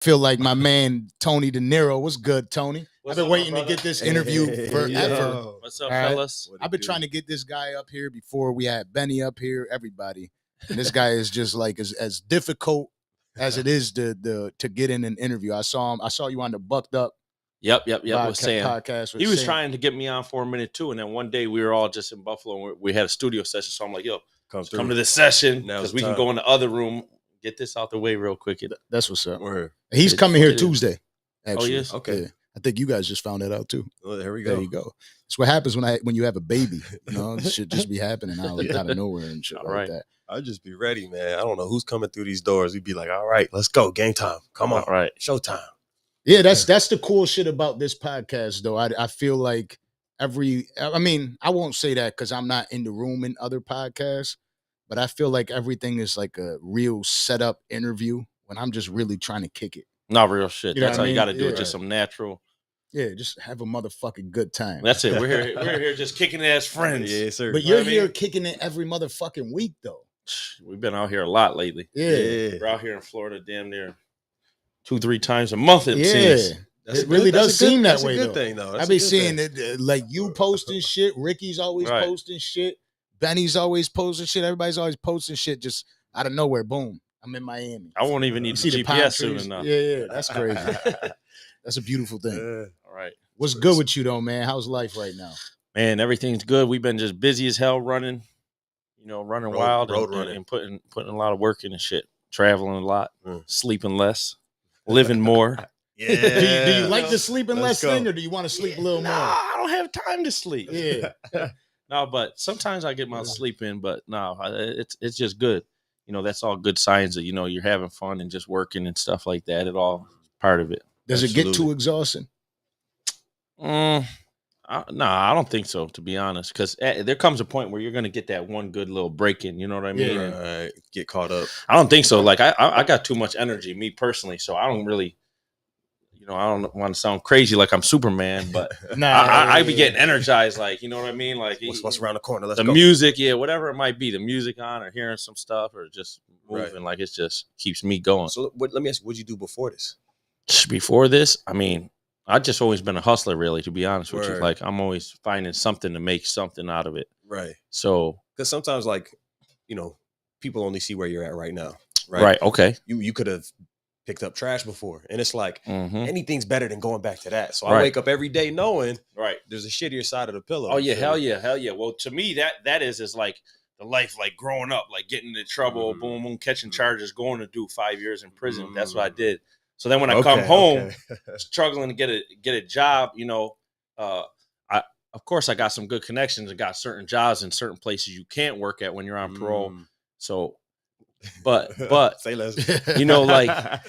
feel like my man Tony Deniro was good. Tony, I've been waiting to get this interview forever. What's up, fellas? I've been trying to get this guy up here before we had Benny up here. Everybody, and this guy is just like as difficult as it is to get in an interview. I saw him. I saw you on the Bucked Up. Yep. Was saying podcast. He was trying to get me on for a minute too, and then one day we were all just in Buffalo and we had a studio session. So I'm like, "Yo, come to this session because we can go in the other room, get this out the way real quick." That's what's up. He's coming here Tuesday. Actually. Oh yes, okay. Yeah. I think you guys just found that out too. Well, there we go. There you go. It's what happens when you have a baby. You know, it should just be happening out of nowhere and shit like that. I'll just be ready, man. I don't know who's coming through these doors. We'd be like, all right, let's go. Game time. Come on. All right. Showtime. Yeah, that's the cool shit about this podcast, though. I feel like I won't say that because I'm not in the room in other podcasts, but I feel like everything is like a real setup interview when I'm just really trying to kick it. Not real shit. You know that's how I mean? you got to do it. Just some natural. Yeah, just have a motherfucking good time. That's it. We're here just kicking it as friends. Yeah, sir. But you're here kicking it every motherfucking week, though. We've been out here a lot lately. Yeah. We're out here in Florida damn near 2-3 times a month, it seems. It really does seem that way, though. Thing, though. I be seeing it like you posting shit. Ricky's always posting shit. Benny's always posting shit. Everybody's always posting shit just out of nowhere. Boom. I'm in Miami. I won't even need the GPS soon enough. Yeah. That's crazy. That's a beautiful thing. All right. What's good with you, though, man? How's life right now? Man, everything's good. We've been just busy as hell running, running wild and putting a lot of work in and shit. Traveling a lot, sleeping less, living more. Yeah. Do you like the sleeping less thing, or do you want to sleep a little more? I don't have time to sleep. Yeah. No, but sometimes I get my sleep in, but no, it's just good. That's all good signs that, you're having fun and just working and stuff like that. It all part of it. Does it get too exhausting? No, I don't think so, to be honest, because there comes a point where you're going to get that one good little break in, you know what I mean? Yeah, get caught up. I don't think so. Like, I got too much energy, me personally, so I don't really, I don't want to sound crazy like I'm Superman, but I be getting energized, like, you know what I mean? Like, what's around the corner? Let's go. Music, whatever it might be, the music on or hearing some stuff or just moving, like, it just keeps me going. So let me ask you, what'd you do before this? Before this, I mean, I've just always been a hustler, really, to be honest with you. Like, I'm always finding something to make something out of it. Right. So, because sometimes, like, people only see where you're at right now. Right. Okay. You could have picked up trash before, and it's like anything's better than going back to that. So I wake up every day knowing there's a shittier side of the pillow. Oh yeah, hell yeah. Well, to me, that is like the life, like growing up, like getting into trouble, boom, catching charges, going to do 5 years in prison. That's what I did. So then when I come home, struggling to get a job, of course I got some good connections and got certain jobs in certain places you can't work at when you're on parole. So, but say less. Like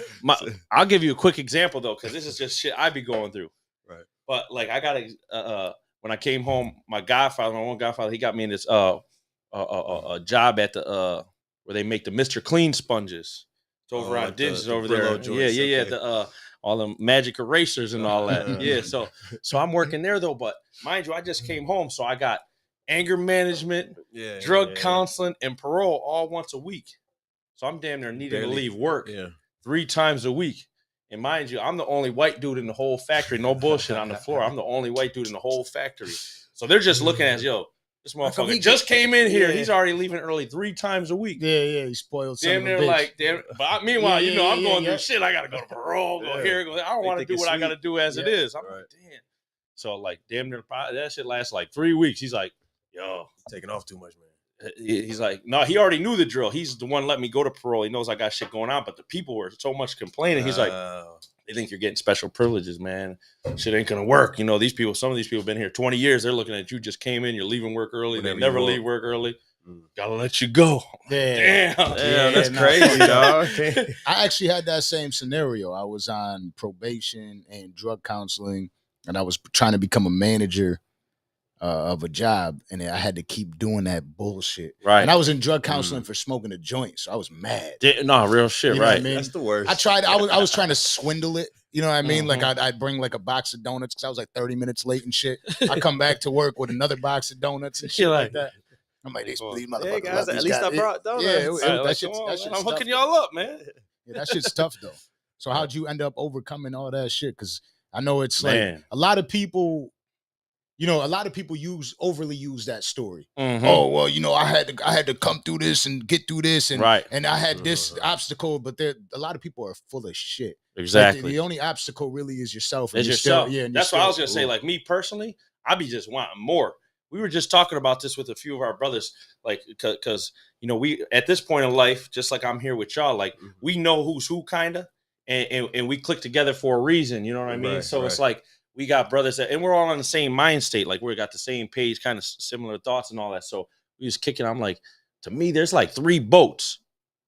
I'll give you a quick example though, because this is just shit I be going through. Right. But like I got when I came home, my one godfather, he got me in this a job at the where they make the Mr. Clean sponges. It's over on Dinges over there. Yeah. The all the magic erasers and all that. Yeah. So I'm working there though, but mind you, I just came home, so I got anger management, drug counseling, and parole all once a week. So I'm damn near needing to leave work 3 times a week. And mind you, I'm the only white dude in the whole factory. No bullshit on the floor. I'm the only white dude in the whole factory. So they're just looking at, this motherfucker just came in here. He's already leaving early 3 times a week. Yeah, he spoiled something. Damn near like, but meanwhile, I'm going through shit. I got to go to parole, go here, go there. I don't want to do what I got to do as it is. I'm like, damn. So like, damn near, that shit lasts like 3 weeks. He's like, yo, taking off too much, man. He's like, no, he already knew the drill. He's the one let me go to parole. He knows I got shit going on, but the people were so much complaining. He's like, they think you're getting special privileges, man. Shit ain't gonna work. Some of these people been here 20 years. They're looking at you, just came in, you're leaving work early. They never leave work early. Gotta let you go. Damn, that's crazy, dog. I actually had that same scenario. I was on probation and drug counseling, and I was trying to become a manager of a job, and I had to keep doing that bullshit. Right. And I was in drug counseling for smoking a joint, so I was mad. No, real shit, you know right? What I mean? That's the worst. I was trying to swindle it. You know what I mean? Like I'd bring like a box of donuts because I was like 30 minutes late and shit. I come back to work with another box of donuts and shit like that. I'm like, these motherfuckers. Hey guys, at least I brought donuts. That shit's I'm hooking tough, y'all up, man. Yeah, that shit's tough though. So how'd you end up overcoming all that shit? Because I know it's like a lot of people, a lot of people overly use that story. Oh, well, I had to come through this and get through this, and and I had this obstacle, but a lot of people are full of shit. Exactly. Like the only obstacle really is yourself. It's yourself. That's what I was gonna say. Like me personally, I be just wanting more. We were just talking about this with a few of our brothers, like because we at this point in life, just like I'm here with y'all, like we know who's who, kind of, and we click together for a reason. You know what I mean? So it's like. We got brothers and we're all on the same mind state. Like we got the same page, kind of similar thoughts and all that. So we just kicking. I'm like, to me, there's like 3 boats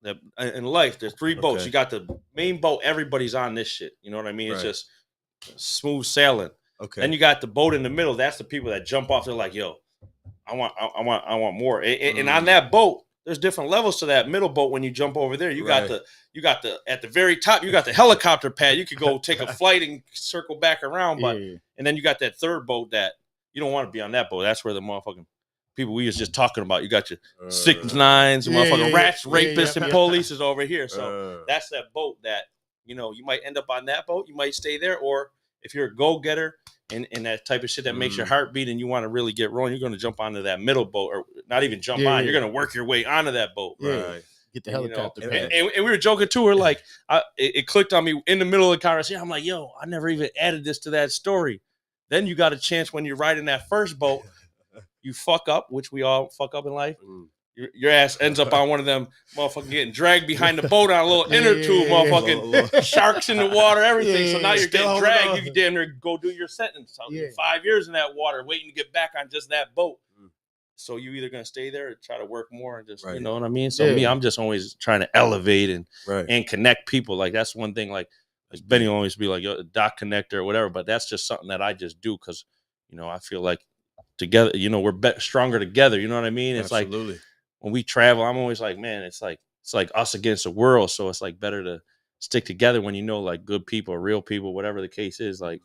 that in life. There's 3 boats. You got the main boat. Everybody's on this shit. You know what I mean? It's just smooth sailing. Okay. Then you got the boat in the middle. That's the people that jump off. They're like, yo, I want more. And on that boat, there's different levels to that middle boat. When you jump over there, you got the at the very top, you got the helicopter pad. You could go take a flight and circle back around. But and then you got that third boat that you don't want to be on that boat. That's where the motherfucking people we was just talking about. You got your 6 9s, motherfucking rats, rapists, and police is over here. So that's that boat that you might end up on that boat. You might stay there, or if you're a go-getter and that type of shit that makes your heart beat and you want to really get rolling, you're going to jump onto that middle boat, or not even jump on. You're going to work your way onto that boat. Right. Get the helicopter. And we were joking too. We're like, it clicked on me in the middle of the conversation. I'm like, yo, I never even added this to that story. Then you got a chance when you're riding that first boat, you fuck up, which we all fuck up in life. Your ass ends up on one of them motherfucking getting dragged behind the boat on a little inner tube, motherfucking sharks in the water, everything. So now you're getting dragged. You can damn near go do your sentence. 5 years in that water, waiting to get back on just that boat. So you either gonna stay there or try to work more and just you know what I mean. So me, I'm just always trying to elevate and connect people. Like that's one thing. Like Benny will always be like a dot connector or whatever, but that's just something that I just do because I feel like together, we're stronger together. You know what I mean? It's like when we travel, I'm always like, man, it's like us against the world. So it's like better to stick together when like good people, real people, whatever the case is. Like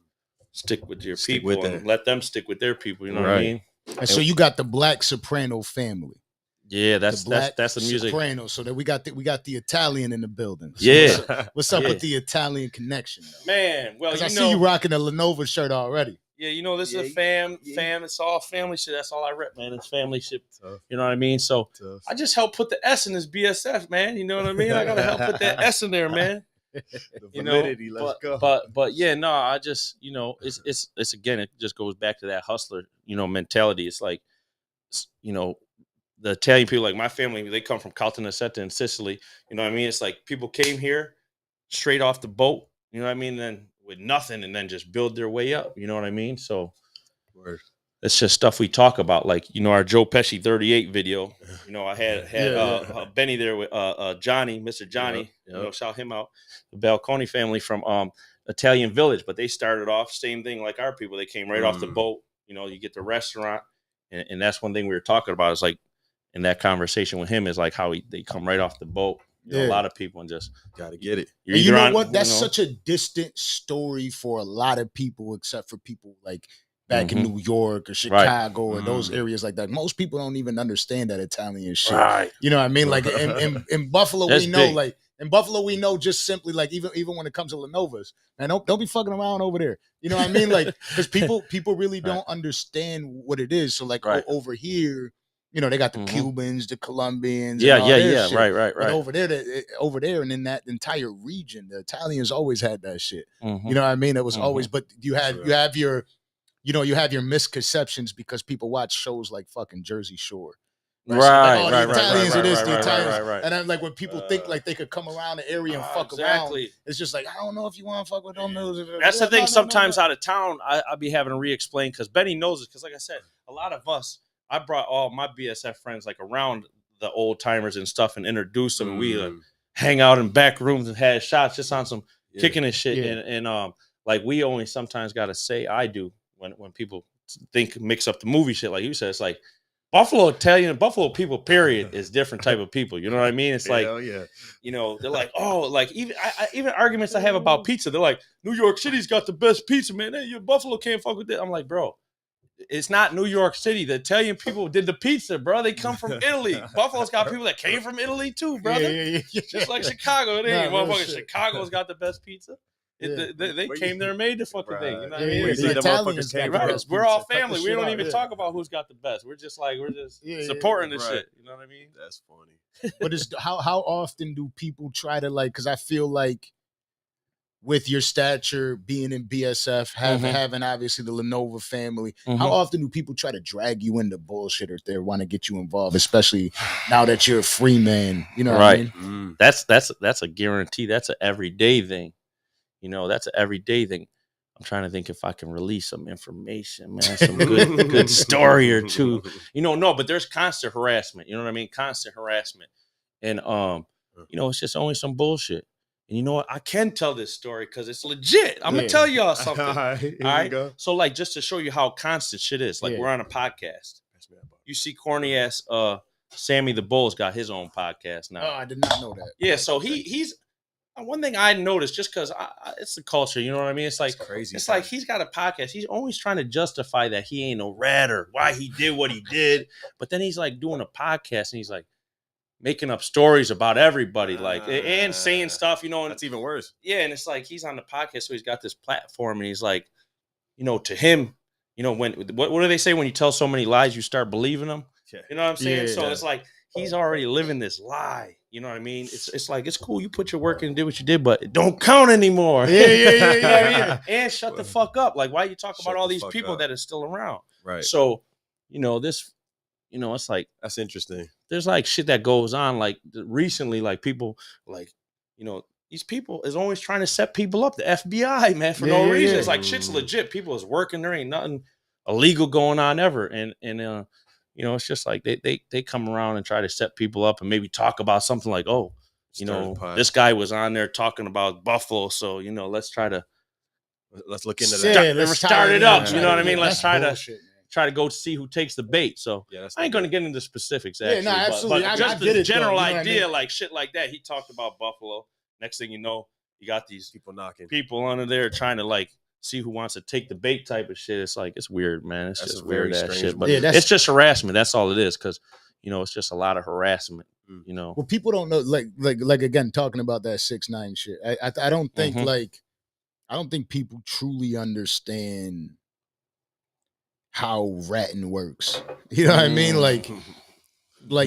stick with your people and let them stick with their people. You know what I mean? And so you got the Black Soprano family. Yeah, that's the music. Soprano. So that we got the Italian in the building. So what's up with the Italian connection, though? Man? Well, I see you rocking a Lenovo shirt already. Yeah, this is a fam. It's all family shit. That's all I rep, man. It's family shit. Tough. You know what I mean? So I just help put the S in this BSF, man. You know what I mean? I gotta help put that S in there, man. The validity, let's go. But yeah, no, I just it's again, it just goes back to that hustler, mentality. It's like, the Italian people, like my family, they come from Caltanissetta in Sicily. You know what I mean? It's like people came here straight off the boat. You know what I mean? Then with nothing, and then just build their way up. You know what I mean? So it's just stuff we talk about, like our Joe Pesci 38 video. I had Benny there with Johnny, Mr. Johnny. Shout him out. The Balconi family from Italian Village, but they started off same thing like our people. They came right off the boat. You get the restaurant, and that's one thing we were talking about. Is like in that conversation with him is like how they come right off the boat. A lot of people and just gotta get it. You know what? That's such a distant story for a lot of people, except for people like back in New York or Chicago or those areas like that. Most people don't even understand that Italian shit. Right. You know what I mean? Like in Buffalo, we know, like in Buffalo, we know just simply like even when it comes to Lenovo's, man, don't be fucking around over there. You know what I mean? Like because people really don't understand what it is. So like over here. They got the Cubans, the Colombians. Yeah. Right. But over there, and in that entire region, the Italians always had that shit. You know what I mean? It was always. But you have your misconceptions because people watch shows like fucking Jersey Shore. Right. The Italians are this, the Italians. And I'm like, when people think like they could come around the area and fuck around, it's just like, I don't know if you want to fuck with them. That's the thing. Sometimes out of town, I'll be having to re-explain because Benny knows it. Because like I said, a lot of us. I brought all my BSF friends like around the old timers and stuff and introduced them. We hang out in back rooms and had shots just on some kicking and shit. And like we only sometimes got to say I do when people mix up the movie shit. Like you said, it's like Buffalo people, period, is different type of people. You know what I mean? It's like, they're like, oh, like even arguments I have about pizza. They're like, New York City's got the best pizza, man. Hey, Buffalo can't fuck with that. I'm like, bro. It's not New York City. The Italian people did the pizza, bro. They come from Italy. Buffalo's got people that came from Italy too, brother. Yeah. Just like Chicago. It ain't motherfucking Chicago's got the best pizza. They came there and made the fucking thing. You know what I mean? The Italians got the best We're pizza. all family. We don't even talk about who's got the best. We're just supporting the shit. You know what I mean? That's funny. But how often do people try to because I feel like with your stature being in BSF, having obviously the Lenova family, how often do people try to drag you into bullshit or they want to get you involved, especially now that you're a free man? You know what I mean? That's a guarantee. That's an everyday thing. You know, that's an everyday thing. I'm trying to think if I can release some information, man, some good story or two. You know, no, but there's constant harassment. You know what I mean? Constant harassment. And, you know, it's just only some bullshit. And you know what? I can tell this story because it's legit. I'm going to tell y'all something. All right? So, like, just to show you how constant shit is. Like, we're on a podcast. You see corny ass Sammy the Bull's got his own podcast now. Oh, I did not know that. Yeah, so he's one thing I noticed just because it's the culture. You know what I mean? It's like crazy. It's like he's got a podcast. He's always trying to justify that he ain't no rat or why he did what he did. But then he's like doing a podcast and he's like making up stories about everybody, like and saying stuff, you know, and that's even worse. Yeah, and it's like he's on the podcast, so he's got this platform, and he's like, you know, to him, you know, what do they say when you tell so many lies, you start believing them? Yeah. You know what I'm saying? Yeah, so it's like he's already living this lie. You know what I mean? It's like it's cool. You put your work in and did what you did, but it don't count anymore. Yeah. And shut the fuck up. Like, why you talk about all these people that are still around? Right. So, you know, this. You know, it's like that's interesting. There's like shit that goes on. Like recently, like people, like, you know, these people is always trying to set people up. The FBI, man, for no reason. Yeah. It's like shit's legit. People is working. There ain't nothing illegal going on ever. And you know, it's just like they come around and try to set people up and maybe talk about something like, oh, you know, this guy was on there talking about Buffalo, so you know, let's look into that. Let's start it up. You know what I mean? Let's try to go see who takes the bait. So I ain't going to get into specifics, actually. Yeah, no, absolutely. But just the general idea, I mean? Like shit like that. He talked about Buffalo. Next thing you know, you got these people under there trying to like see who wants to take the bait type of shit. It's like, it's weird, man. It's just weird that shit. But it's just harassment. That's all it is. Because, you know, it's just a lot of harassment, you know. Well, people don't know, like again, talking about that 6ix9ine shit. I don't think I don't think people truly understand how ratting works. You know what I mean? Like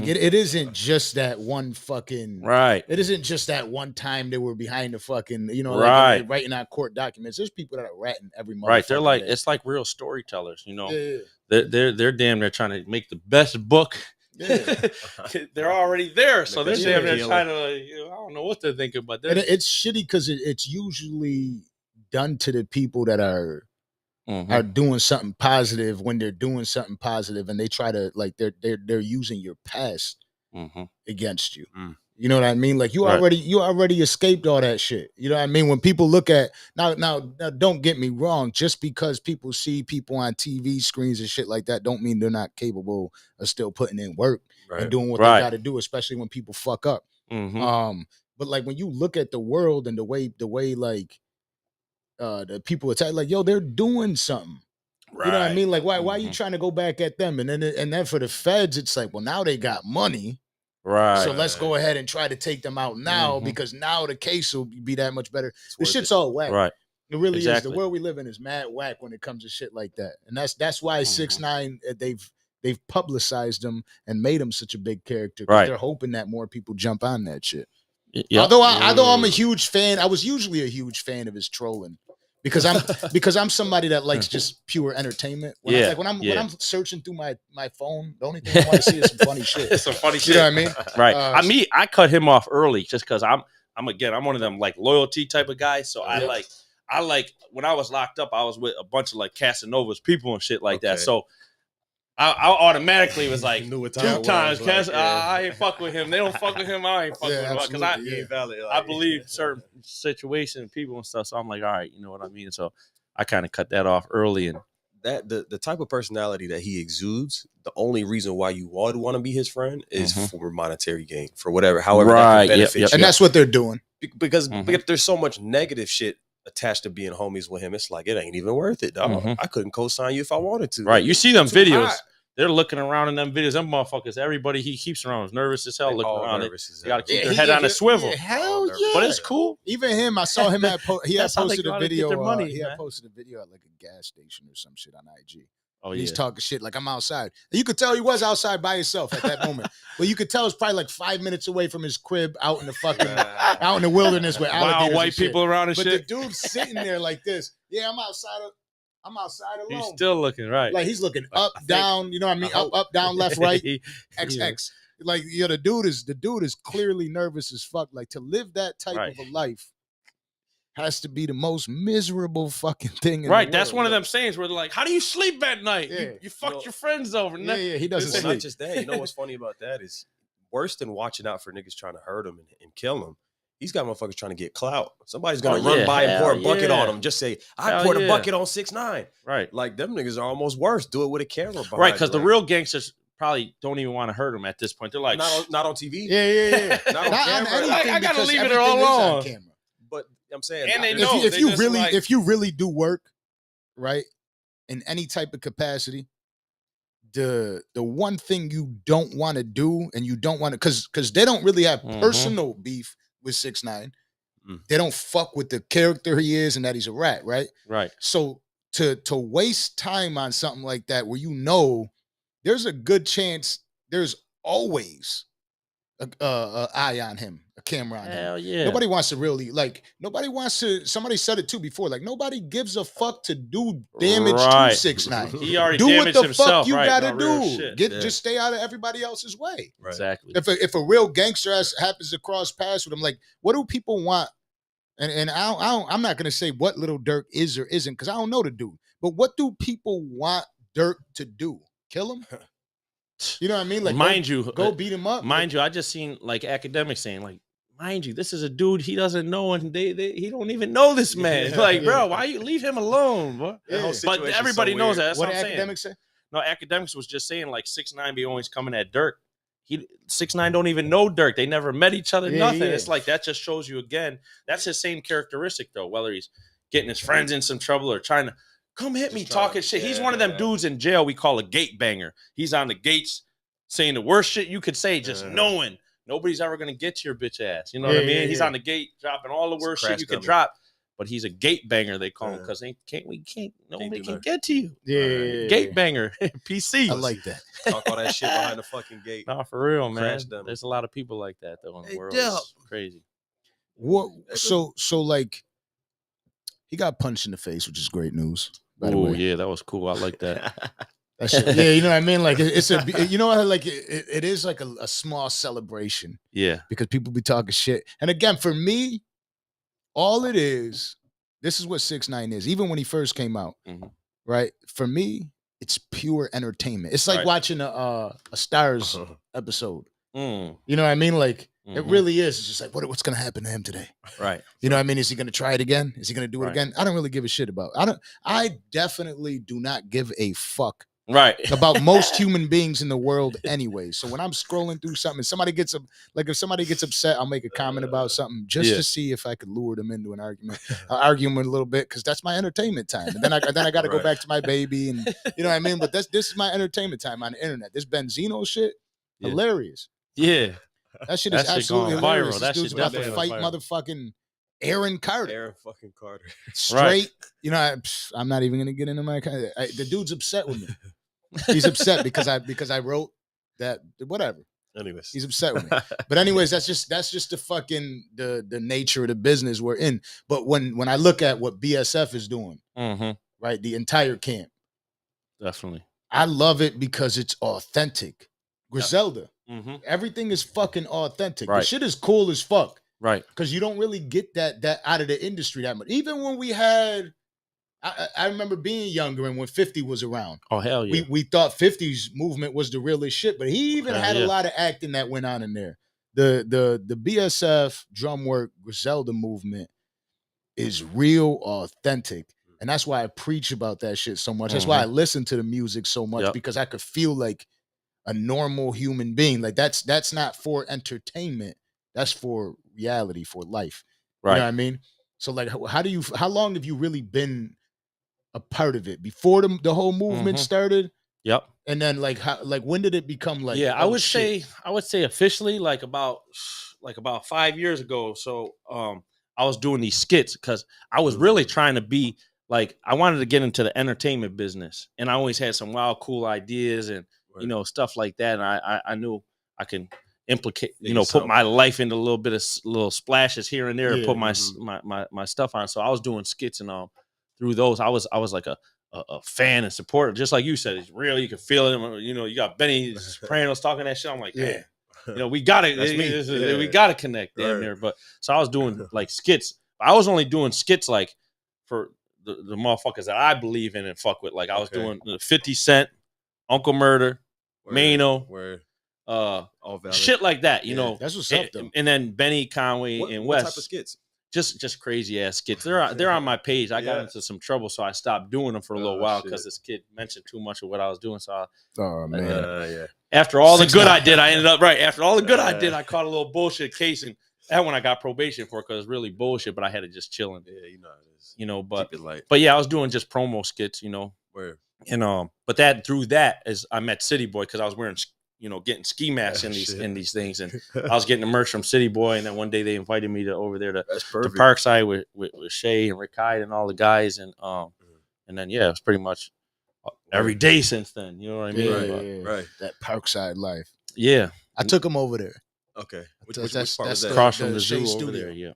it isn't just that one fucking right. It isn't just that one time they were behind the fucking, you know, like writing out court documents. There's people that are ratting every month. Right. They're like, it's like real storytellers, you know. Yeah. They're damn near trying to make the best book. Yeah. They're already there. So they're damn near trying to, you know, I don't know what they're thinking, but it's shitty because it's usually done to the people that are doing something positive when they're doing something positive, and they try to like they're using your past against you. You know what I mean? Like you already escaped all that shit. You know what I mean? When people look at now, don't get me wrong. Just because people see people on TV screens and shit like that, don't mean they're not capable of still putting in work and doing what they got to do, especially when people fuck up. But like when you look at the world and the way like. The people attack, like, yo, they're doing something. Right. You know what I mean? Like, why are you trying to go back at them? And then for the feds, it's like, well, now they got money. Right. So let's go ahead and try to take them out now because now the case will be that much better. The shit's all whack. Right. It really is. The world we live in is mad whack when it comes to shit like that. And that's why 6ix9ine, they've publicized him and made him such a big character. Right. They're hoping that more people jump on that shit. Yep. Although I'm a huge fan, I was usually a huge fan of his trolling. Because I'm somebody that likes just pure entertainment. When I'm searching through my phone, the only thing I want to see is some funny shit. It's some funny shit. You know what I mean? Right. I cut him off early just because I'm one of them like loyalty type of guys. So I like when I was locked up, I was with a bunch of like Casanova's people and shit like that. So I automatically was like 2 times. I ain't fuck with him. They don't fuck with him. I ain't fuck with him because I believe certain situations, people and stuff. So I'm like, all right, you know what I mean. So I kind of cut that off early. And that the type of personality that he exudes, the only reason why you would want to be his friend is for monetary gain, for however that can benefit you. And that's what they're doing because there's so much negative shit attached to being homies with him. It's like, it ain't even worth it, dog. I couldn't co-sign you if I wanted to. Right. You see them videos. Hot. They're looking around in them videos. Them motherfuckers, everybody he keeps around is nervous as hell looking around. They got to keep their head on a swivel. Yeah, hell yeah. But it's cool. Even him, I saw him at he had posted a video. He had posted a video at like a gas station or some shit on IG. Oh, He's talking shit like I'm outside. And you could tell he was outside by himself at that moment. But you could tell it's probably like 5 minutes away from his crib out in the fucking out in the wilderness with alligators. Wild white people around and but shit. But the dude's sitting there like this. Yeah, I'm outside alone. He's still looking right. Like he's looking up, down, you know what I mean? Up, down, left, right, XX. Like, the dude is clearly nervous as fuck. Like, to live that type of a life has to be the most miserable fucking thing in the world. That's one of them sayings where they're like, how do you sleep at night? Yeah. You fucked your friends over. Yeah, he doesn't sleep. Not just that. You know what's funny about that is worse than watching out for niggas trying to hurt him and kill him. He's got motherfuckers trying to get clout. Somebody's going to run by and pour a bucket on him. Just say, I poured a bucket on 6ix9ine. Right. Like, them niggas are almost worse. Do it with a camera behind. Right, because the real gangsters probably don't even want to hurt him at this point. They're like, not on TV. Yeah. Not on camera. I got to leave it all on. But I'm saying, and if you really do work, right, in any type of capacity, the one thing you don't want to do, and you don't want to, because they don't really have personal beef with 6ix9ine. They don't fuck with the character he is and that he's a rat, right? Right. So to waste time on something like that, where there's a good chance there's always a eye on him, a camera on him. Hell yeah. Nobody wants to, somebody said it too before, like, nobody gives a fuck to do damage to 6ix9ine. He already do damaged what the himself, fuck you gotta do. Just stay out of everybody else's way. Right. Exactly. If a real gangster happens to cross paths with him, like, what do people want? And I'm not gonna say what Little Durk is or isn't, because I don't know the dude. But what do people want Durk to do? Kill him? You know what I mean? Like, go beat him up. Mind you, I just seen like academics saying, like, mind you, this is a dude he doesn't know, and he don't even know this man. Like, bro, why you leave him alone, bro? But everybody knows that. That's what academics say? No, academics was just saying, like, 6ix9ine be always coming at Durk. 6ix9ine don't even know Durk. They never met each other. Nothing. It's like, that just shows you again. That's his same characteristic though. Whether he's getting his friends in some trouble or trying to come hit me, talking shit. He's one of them dudes in jail we call a gate banger. He's on the gates saying the worst shit you could say, just knowing nobody's ever gonna get to your bitch ass. You know what I mean? He's on the gate dropping all the worst shit you could drop. But he's a gate banger, they call him, because nobody can get to you. Gate banger. PC. I like that. Talk all that shit behind the fucking gate. Nah, for real, man. There's a lot of people like that though in the world. It's crazy. What? So like, he got punched in the face, which is great news. Oh yeah, that was cool. I like that. Yeah, you know what I mean? Like, it's you know what? Like, it is like a small celebration. Yeah. Because people be talking shit. And again, for me, all it is, this is what 6ix9ine is. Even when he first came out, right? For me, it's pure entertainment. It's like watching a Stars episode. You know what I mean? Like, it really is. It's just like, what's going to happen to him today? Right. You know what I mean? Is he going to try it again? Is he going to do it again? I don't really give a shit about it. I definitely do not give a fuck about most human beings in the world anyway. So when I'm scrolling through something, if somebody gets upset, I'll make a comment about something just to see if I could lure them into an argument. I'll argue them a little bit, because that's my entertainment time. And then I got to go back to my baby, and you know what I mean? But this is my entertainment time on the internet. This Benzino shit, hilarious. Yeah. That shit is absolutely hilarious. That dude's about to fight viral. Motherfucking Aaron Carter. Aaron fucking Carter. Straight. You know, I'm not even going to get into my... the dude's upset with me. He's upset because I wrote that, whatever. Anyways, he's upset with me. But anyways, that's just the fucking the nature of the business we're in. But when I look at what BSF is doing, right, the entire camp, definitely, I love it because it's authentic. Griselda, everything is fucking authentic. The shit is cool as fuck, right? Because you don't really get that out of the industry that much. Even when we had. I remember being younger and when 50 was around. Oh, hell yeah. We thought 50's movement was the realest shit, but he even had a lot of acting that went on in there. The BSF drum work Griselda movement is real authentic. And that's why I preach about that shit so much. That's why I listen to the music so much, because I could feel like a normal human being. Like that's not for entertainment. That's for reality, for life. Right. You know what I mean? So like, how long have you really been a part of it before the whole movement started? Yep. And then like when did it become like? I would say officially like about 5 years ago. So I was doing these skits because I was really trying to be like, I wanted to get into the entertainment business, and I always had some wild, cool ideas and stuff like that. And I knew I can implicate, put my life into a little bit of little splashes here and there, and put my stuff on. So I was doing skits and through those, I was like a fan and supporter, just like you said. It's real. You can feel it. You got Benny Sopranos talking that shit. I'm like, damn. We gotta we gotta connect damn near. But so I was doing like skits. I was only doing skits like for the motherfuckers that I believe in and fuck with. Like I was doing 50 Cent, Uncle Murder, Mano, shit like that. That's what's up though. And then Benny Conway and West. What type of skits? Just crazy ass skits. They're on my page. I got into some trouble, so I stopped doing them for a little while because this kid mentioned too much of what I was doing. So after all the good I did, I ended up After all the good I did, I caught a little bullshit case, and that one I got probation for because it's really bullshit. But I had to just chilling. Yeah, you know it is. But keep it light. But yeah, I was doing just promo skits. Where but that through that is I met City Boy because I was wearing getting ski masks in these things, and I was getting the merch from City Boy, and then one day they invited me over there to Parkside with Shay and Rick Hyde and all the guys, and then it's pretty much every day since then. You know what I mean? Right. That Parkside life. Yeah, I took him over there. Okay, which part was that? Across from the Shea zoo Studio. over there. Yeah,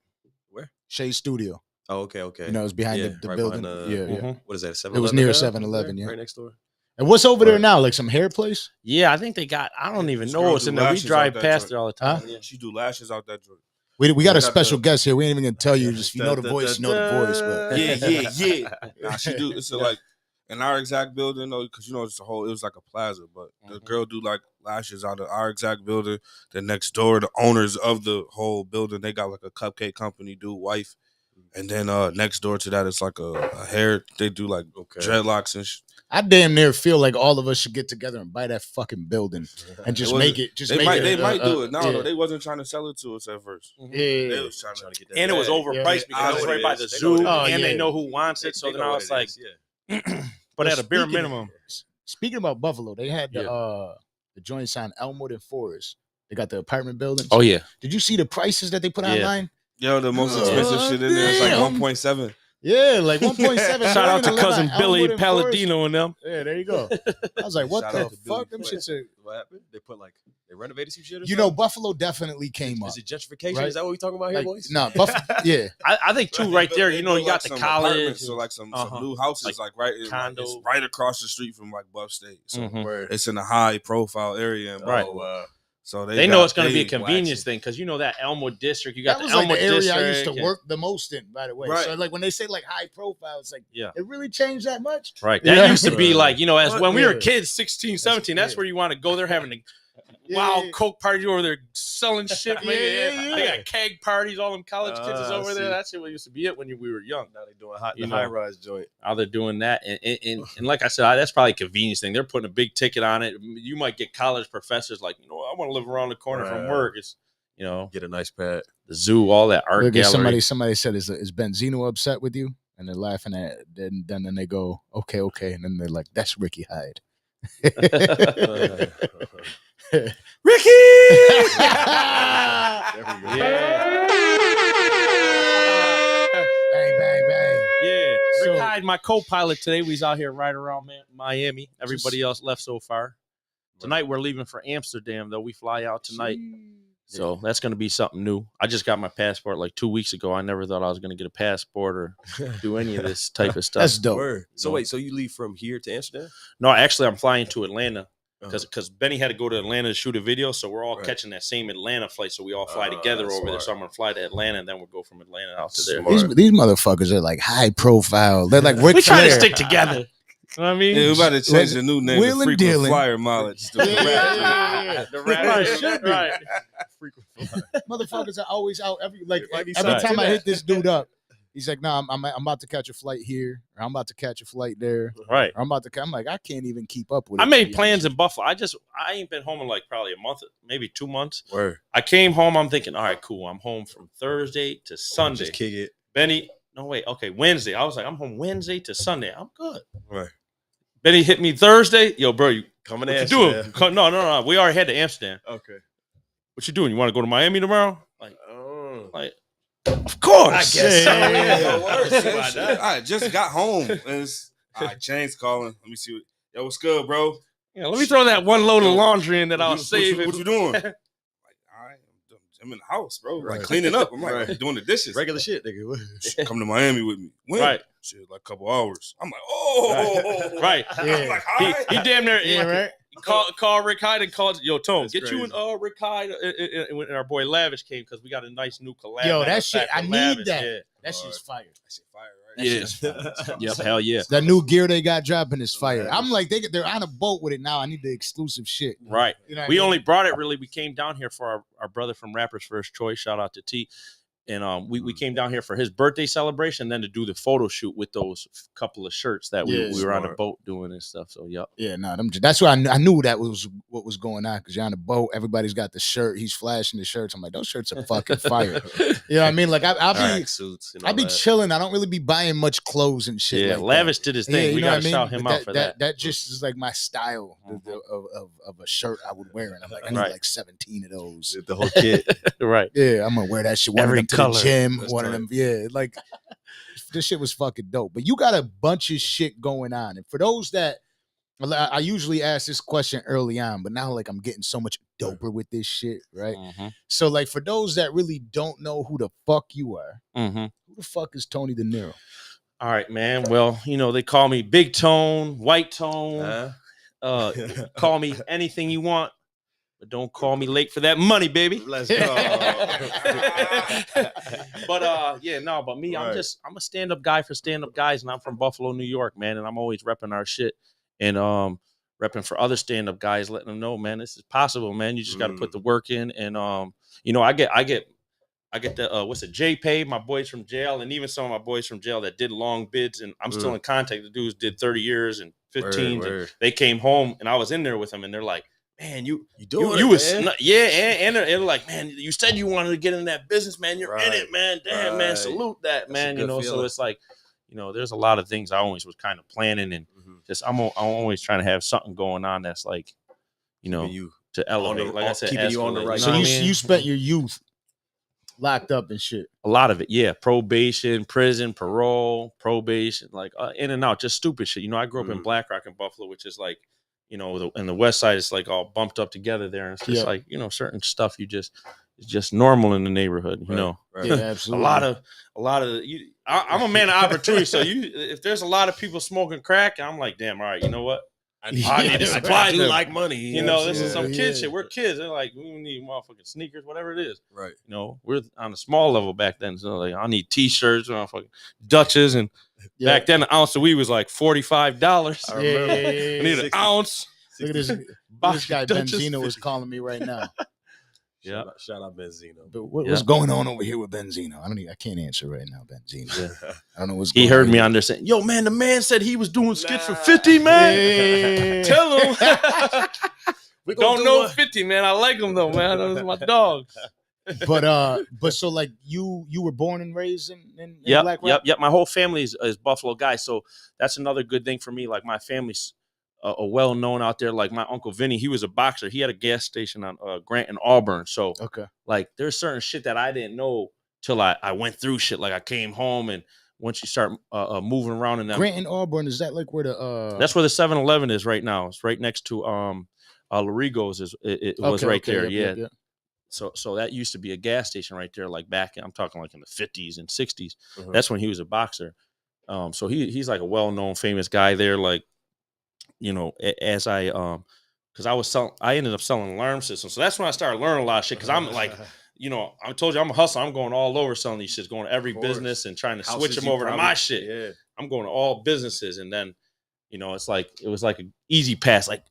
where? Shea Studio. Oh, okay. It was behind the right building. Behind what is that? 7-Eleven? It was near 7-Eleven. Yeah, right next door. And what's over there now? Like some hair place? Yeah, I think they got. I don't even know what's in there. We drive past there all the time. Yeah, she do lashes out that joint. We got a special guest here. We ain't even gonna tell you. Just if you know the voice, you know the voice. But Yeah. Nah, she do. It's like in our exact building, though, because it's it was like a plaza. But the girl do like lashes out of our exact building. Then next door, the owners of the whole building, they got like a cupcake company, wife. And then next door to that, it's like a hair. They do like dreadlocks and shit. I damn near feel like all of us should get together and buy that fucking building and just make it. They might do it. No, they wasn't trying to sell it to us at first. Yeah, they was trying to get that. And it was overpriced because it's right by the zoo, and they know who wants it. So then I was like, but at a bare minimum. Speaking about Buffalo, they had the joints on Elmwood and Forest. They got the apartment buildings. Oh yeah. Did you see the prices that they put online? Yo, the most expensive shit in there is like 1.7. Yeah, like 1.7. Shout out to cousin Billy Palladino and them. Yeah, there you go. I was like, what the fuck? Them shits are. What happened? They renovated some shit or something? Buffalo definitely came up. Is it gentrification? Right? Is that what we talking about here, boys? No, yeah. I think too right there. You got the college. So like some new houses like right it's right across the street from like Buff State. So it's in a high profile area. Right. So they know it's going to be a convenience thing because that Elmwood district. You got the Elmwood area district. I used to work the most in, by the way. Right. So like when they say like high profile, it's like it really changed that much. Right. That used to be like as when we were kids, 16, 17. That's where you want to go there having wild coke parties over there selling shit. They got keg parties. All them college kids is over there. That's what used to be it when we were young. Now they're doing high rise joint. Now they're doing that, and like I said, that's probably a convenience thing. They're putting a big ticket on it. You might get college professors like, I want to live around the corner from work. It's get a nice pad, the zoo, all that art gallery. Somebody said, is Benzino upset with you? And they're laughing at it. Then they go, okay, and then they're like, that's Ricky Hyde. Ricky! There we go. Yeah. Bang. Yeah. Rick Hyde, my co-pilot today. We's out here right around Miami. Everybody else left so far. Tonight we're leaving for Amsterdam, though. We fly out tonight. So that's going to be something new. I just got my passport like 2 weeks ago. I never thought I was going to get a passport or do any of this type of stuff. That's dope. So wait, so you leave from here to Amsterdam? No, actually, I'm flying to Atlanta. Because Benny had to go to Atlanta to shoot a video, so we're all catching that same Atlanta flight, so we all fly together over there. So I'm gonna fly to Atlanta, and then we'll go from Atlanta out to there. These motherfuckers are like high profile. They're like we try to stick together. You know what I mean? Yeah, we're about to change the new name to Frequent Flyer Mileage. The rat should be. Right. Motherfuckers are always out every time I hit this dude up. He's like, no, I'm about to catch a flight here, or I'm about to catch a flight there, right? Or I'm like, I can't even keep up with it. I made plans in Buffalo. I ain't been home in like probably a month, maybe 2 months. Word. I came home. I'm thinking, all right, cool. I'm home from Thursday to Sunday. Just kick it. Benny, no wait, okay, Wednesday. I was like, I'm home Wednesday to Sunday. I'm good. Right. Benny hit me Thursday. Yo, bro, you coming what to you doing? No. We already had to Amsterdam. Okay. What you doing? You want to go to Miami tomorrow? Like, of course. I guess so. I just got home. And all right, James calling. Let me see. Yo, what's good, bro? Yeah, let me throw that one load of laundry in that I'll save. What you doing? Like, all right, I'm in the house, bro. Like cleaning up. I'm like doing the dishes. Regular shit, nigga. Come to Miami with me. When? Right. Shit, like a couple hours. I'm like, oh. Right. Yeah. I'm like, all right. He damn near right. Call Rick Hyde and called, yo, Tone, That's get crazy. you and Rick Hyde when our boy Lavish came because we got a nice new collab. Yo, that shit, I need Lavish, that. Yeah. That shit's fire. That shit fire, right? Yeah. Yep, hell yeah. That new gear they got dropping is fire. I'm like, they're on a boat with it now. I need the exclusive shit. Right. You know what We I mean? only brought it really. We came down here for our brother from Rappers First Choice. Shout out to T. And we came down here for his birthday celebration, then to do the photo shoot with those couple of shirts that we were on the boat doing and stuff. So yep. Yeah, no, that's why I knew that was what was going on because you're on the boat. Everybody's got the shirt. He's flashing the shirts. I'm like, those shirts are fucking fire. You know what I mean? Like I'll be suits. I be chilling. I don't really be buying much clothes and shit. Yeah, like Lavish did his thing. you We know gotta what I mean? shout him But out for that. That just is like my style of a shirt I would wear, and I'm like, I need like 17 of those. The whole kit. Right. Yeah, I'm gonna wear that shit. One Every of them to color. the gym. That's One of them, yeah. Like this shit was fucking dope. But you got a bunch of shit going on, and for those that I usually ask this question early on, but now like I'm getting so much doper with this shit, right? Mm-hmm. So like for those that really don't know who the fuck you are, Mm-hmm. who the fuck is Tony Deniro? All right, man. Well, they call me Big Tone, White Tone. Call me anything you want, but don't call me late for that money, baby. Let's go. But me, I'm a stand-up guy for stand-up guys, and I'm from Buffalo, New York, man, and I'm always repping our shit and repping for other stand-up guys, letting them know, man, this is possible, man. You just got to put the work in, and I get the what's it, J-Pay, my boys from jail, and even some of my boys from jail that did long bids, and I'm still in contact. The dudes did 30 years and 15. Word. They came home, and I was in there with them, and they're like, man, you doing you it, was man. and they're like, man, you said you wanted to get in that business, man. You're in it, man. Damn, man, salute that, man. That's a good So feeling. it's like, there's a lot of things I always was kind of planning, and just I'm always trying to have something going on that's like, you to elevate, like I said, keeping you on the escalate, right. So know you what I mean? you spent your youth locked up and shit. A lot of it, yeah. Probation, prison, parole, probation, like in and out, just stupid shit. I grew up in Black Rock and Buffalo, which is like, and the West Side is like all bumped up together there. And it's just like, certain stuff it's just normal in the neighborhood, Right. Yeah, absolutely. I'm a man of opportunity. So if there's a lot of people smoking crack, I'm like, damn, all right, you know what? I need to supply I do them. like money. This is some kid Yeah. shit. We're kids. They're like, we need motherfucking sneakers, whatever it is. Right. We're on a small level back then. So like, I need T-shirts, motherfucking Dutches, and back then an ounce of weed was like $45. I remember. I need an ounce. Look at this guy Dutchess. Benzino is calling me right now. Yeah. Shout out Benzino. But what's going on over here with Benzino? I can't answer right now, Benzino. Yeah. I don't know what's He going heard on me here. on there saying, yo, man, the man said he was doing skits for 50, man. Yeah. Tell him. We gonna Don't do know one. 50, man. I like him though, man. Those are my dogs. But so like you were born and raised in Black Rock? Yep. My whole family is Buffalo guys, so that's another good thing for me. Like my family's a well known out there. Like my uncle Vinny, he was a boxer. He had a gas station on Grant and Auburn. So Okay. like there's certain shit that I didn't know till I went through shit. Like I came home, and once you start moving around in that, Grant and Auburn, is that like where the that's where the 7-Eleven is right now. It's right next to Larigo's. It was right there. Yep, Yeah. yep. So that used to be a gas station right there, like I'm talking like in the 50s and 60s. Mhm. That's when he was a boxer. So he's like a well-known famous guy there. Like, as because I ended up selling alarm systems. So that's when I started learning a lot of shit. Because I'm like, I told you I'm a hustler. I'm going all over selling these shits, going to every business and trying to switch them over to my shit. Yeah. I'm going to all businesses, and then, it was like an easy pass. Like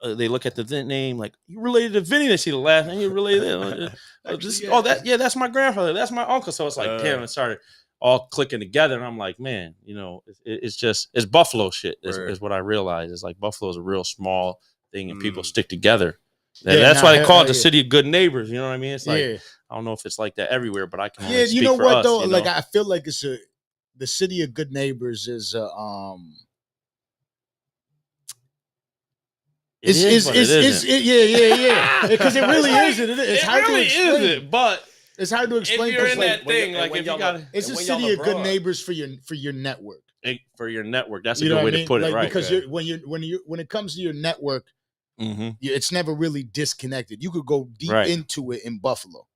they look at the name, like you related to Vinny. They see the last name, you related. That's my grandfather. That's my uncle. So it's like, damn, it started all clicking together, and I'm like, man, it's Buffalo shit. Is what I realized. It's like Buffalo is a real small thing, and people stick together. Yeah, That's why they call it the yeah. city of good neighbors. You know what I mean? It's like I don't know if it's like that everywhere, but I can. Yeah, speak you know for what us, though? you Like know? I feel like the city of good neighbors is It is, but it isn't. Yeah. Because it really isn't. It's hard really to explain. isn't, but it's hard to explain. if you're in that when thing, y- like when if you y'all got are- it's a and when y'all city of good abroad- neighbors for your network. for your network, that's a You know good what way I mean? to put it, Like, right? because Okay. when it comes to your network, Mm-hmm. it's never really disconnected. You could go deep Right. into it in Buffalo.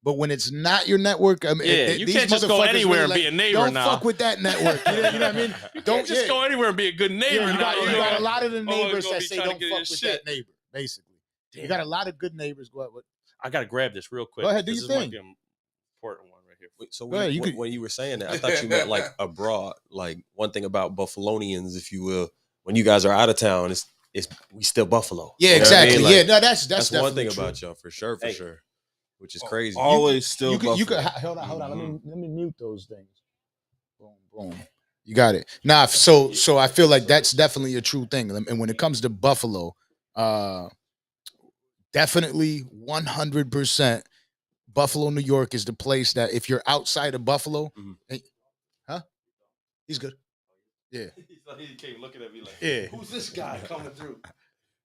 But when it's not your network, I mean, Yeah, you can't just go anywhere and be a neighbor don't now. Don't fuck with that network. You know what I mean? Don't just go anywhere and be a good neighbor. Yeah, you now. got a lot of the Oh, neighbors gonna that be say trying to don't get fuck your with shit. that neighbor. Basically, you Damn. got a lot of good neighbors. Go ahead. I gotta grab this real quick. Go ahead, do your this might thing. be an important one right here. Wait, so Go ahead, when you were saying that, I thought you meant like abroad. Like one thing about Buffalonians, if you will, when you guys are out of town, it's we still Buffalo. Yeah, You know what I exactly. mean? Like, Yeah, no, that's that's one definitely thing true. about y'all for sure, which is crazy. Always still You could Buffalo. hold on. Let me mute those things. Boom, boom. You got it. Nah, so I feel like that's definitely a true thing. And when it comes to Buffalo, definitely 100%. Buffalo, New York is the place that if you're outside of Buffalo, huh? He's good. Yeah. He came looking at me like, Yeah. who's this guy coming through?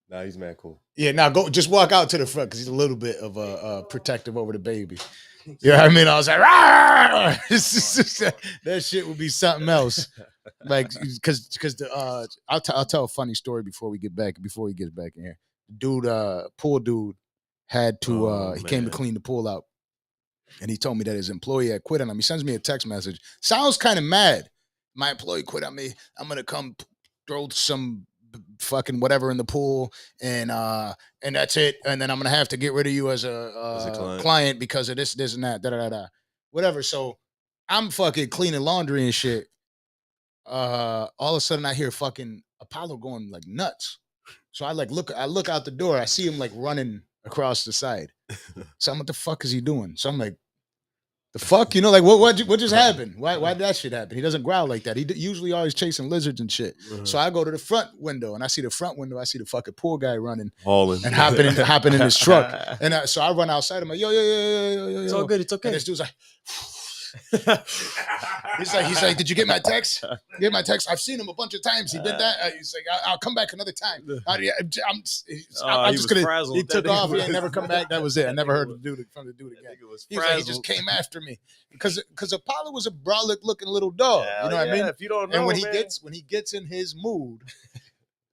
Nah, he's mad cool. Yeah, now go just walk out to the front because he's a little bit of protective over the baby. You know what I mean? I was like, "Rawr!" That shit would be something else. Like, because the I'll tell a funny story before he gets back in here. Dude, pool dude had to he came to clean the pool out, and he told me that his employee had quit on him. He sends me a text message. Sounds kind of mad. My employee quit on me. I'm gonna come throw some fucking whatever in the pool, and that's it. And then I'm gonna have to get rid of you as a client because of this and that, whatever. So I'm fucking cleaning laundry and shit. All of a sudden I hear fucking Apollo going like nuts. So I look out the door. I see him like running across the side. So I'm, what the fuck is he doing? So I'm like, the fuck, you know, like what just happened? Why did that shit happen? He doesn't growl like that. He usually always chasing lizards and shit. So I go to the front window and I see the front window. I see the fucking pool guy running and hopping in his truck. And so I run outside. I'm like, yo. It's all good. It's okay. And this dude's like, he's like, did you get my text? Get my text? I've seen him a bunch of times. He did that. He's like, I'll come back another time. I'm just gonna. frazzled. He took off. He ain't never come back. That was it. I never heard from the dude again. He was like, he just came after me because Apollo was a brolic looking little dog. You know what I mean? If you don't know, And when he gets in his mood,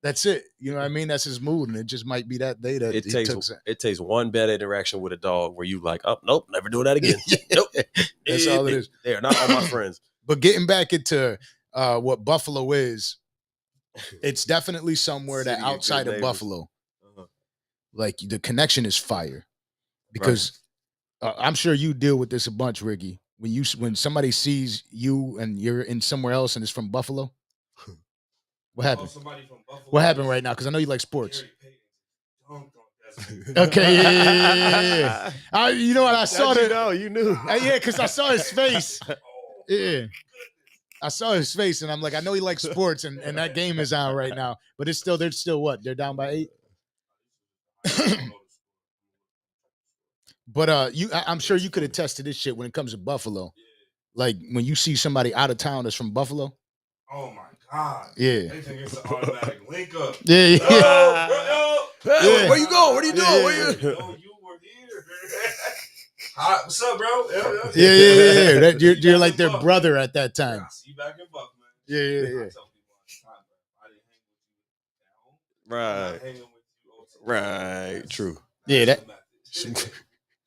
that's it. You know what I mean? That's his mood, and it just might be that day that it takes one bad interaction with a dog where you like, oh nope, never doing that again. Nope, that's all it is. They are not all my friends. But getting back into what Buffalo is, it's definitely somewhere that outside of Buffalo, like the connection is fire. Because I'm sure you deal with this a bunch, Ricky. When somebody sees you and you're in somewhere else and it's from Buffalo, what happened? What happened right now? Because I know you like sports. Okay, yeah. You know what? I saw that. You knew. Yeah, because I saw his face. Yeah. I saw his face, and I'm like, I know he likes sports, and that game is on right now. But they're still what? They're down by 8? But I'm sure you could attest to this shit when it comes to Buffalo. Like when you see somebody out of town that's from Buffalo. Oh my God. Yeah. They think it's an automatic link up. Yeah. Hey, where you going? What are you doing? Oh, you were here. Hi, what's up, bro? Yeah. You're like their brother at that time. I see you back in Buffalo. Yeah. I tell people all the time, bro, I didn't hang with you down. Right. True.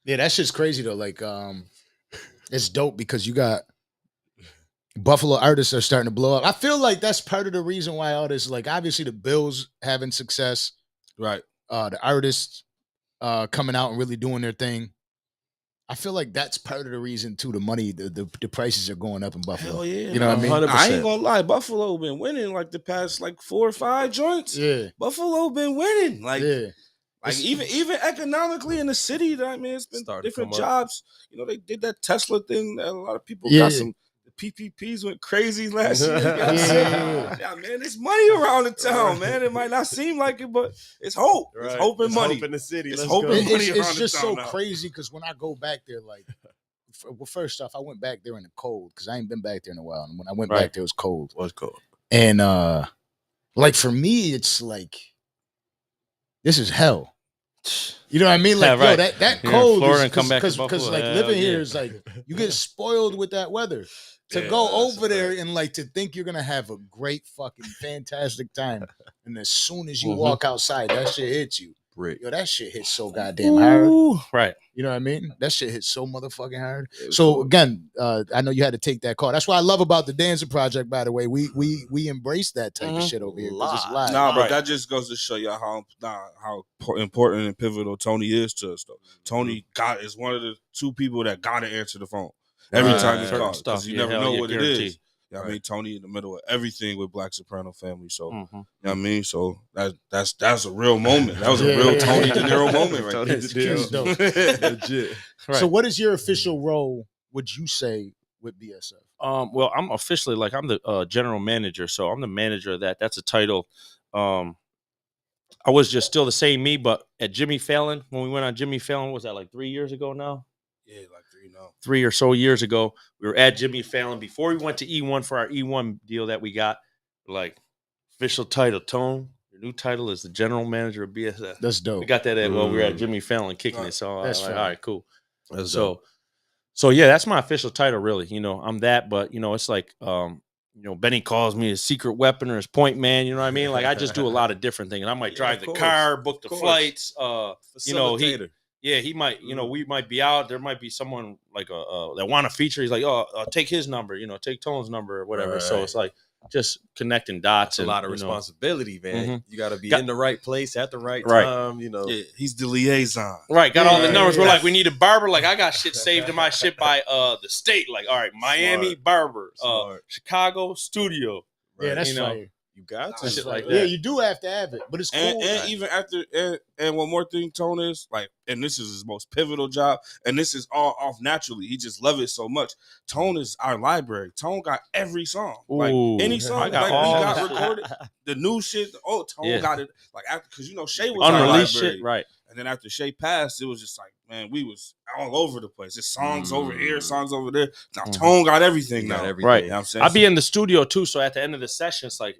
Yeah, that shit's crazy though. Like, it's dope because you got Buffalo artists are starting to blow up. I feel like that's part of the reason why all this, like, obviously the Bills having success, Right. The artists coming out and really doing their thing. I feel like that's part of the reason too. The money, the prices are going up in Buffalo. Hell yeah, you know what I mean? 100%. I ain't gonna lie, Buffalo been winning like the past like 4 or 5 joints. Yeah, Buffalo been winning. Like, yeah. like even economically in the city, I mean, it's been different jobs. You know, they did that Tesla thing that a lot of people got some. PPPs went crazy last year. Yeah, man, there's money around the town, man. It might not seem like it, but it's hope. Right. It's hope and money. Hope in the city. It's hope and money around It's just the town so now. crazy because when I go back there, like, well, first off, I went back there in the cold because I ain't been back there in a while. And when I went back there, it was cold. It was cold. And like for me, it's like this is hell. You know what I mean? Like, yo, that cold Florida is because like living here is like you get spoiled with that weather. To go over there and like to think you're gonna have a great fucking fantastic time, and as soon as you walk outside, that shit hits you. Right. Yo, that shit hits so goddamn hard. Right. You know what I mean? That shit hits so motherfucking hard. So again, I know you had to take that call. That's what I love about the Dancing Project, by the way. We embrace that type of shit over here because it's live. Nah, but that just goes to show you how important and pivotal Tony is to us, though. Tony is one of the two people that gotta answer the phone every time he calls, because you never know what it is. You know what I mean? Tony in the middle of everything with Black Soprano Family. So, you know what I mean? So that's a real moment. That was a real Tony Deniro moment right there. Legit. Right. So what is your official role, would you say, with BSF? Well, I'm officially, like, I'm the general manager. So I'm the manager of that. That's a title. I was just still the same me, but at Jimmy Fallon, when we went on Jimmy Fallon, was that like 3 years ago now? Yeah, like 3 now. 3 or so years ago, we were at Jimmy Fallon before we went to E1 for our E1 deal that we got. Like, official title, Tone. Your new title is the general manager of BSF. That's dope. We got that at we were at Jimmy Fallon kicking it. So I was like, all right, cool. That's so yeah, that's my official title, really. You know, I'm that, but you know, it's like Benny calls me his secret weapon or his point man. You know what I mean? Like, I just do a lot of different things. I might drive the car, book the flights. He might, we might be out. There might be someone like that want to feature. He's like, take his number, take Tone's number or whatever. Right. So it's like just connecting dots. That's a lot of responsibility, man. You got to be in the right place at the right time. Yeah, he's the liaison. Right. Got all the numbers. We're like, we need a barber. Like, I got shit saved in my shit by the state. Like, all right, Miami barber, Chicago studio. Right. Yeah, that's right. You got to shit like that. Yeah, you do have to have it, but it's cool. And even after, and one more thing, Tone is like, and this is his most pivotal job, and this is all off naturally. He just loves it so much. Tone is our library. Tone got every song, like any song, like we got recorded, the new shit. Tone got it, like after, because Shay was unreleased our library, shit, right? And then after Shay passed, it was just like, man, we was all over the place. There's songs over here, songs over there. Now Tone got everything now, right? You know what I'm saying? I'll be in the studio too, so at the end of the session, it's like,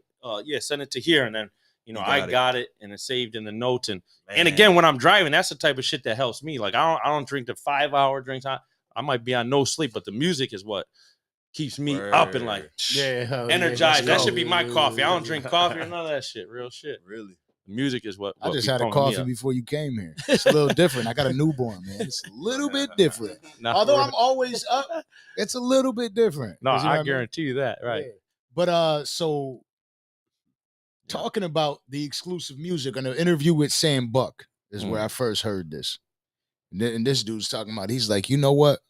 send it to here, and then I got it, and it's saved in the notes. And again, when I'm driving, that's the type of shit that helps me. Like, I don't drink the 5-hour drinks. I might be on no sleep, but the music is what keeps me up and like energized. That should be my coffee. I don't drink coffee or none of that shit. Real shit. Really. Music is what I just had a coffee before you came here. It's a little different. I got a newborn, man. It's a little bit different. Although I'm always up, it's a little bit different. No, I guarantee you that, right? Yeah. But so talking about the exclusive music, on an interview with Sam Buck is where I first heard this. And this dude's talking about, he's like, you know what?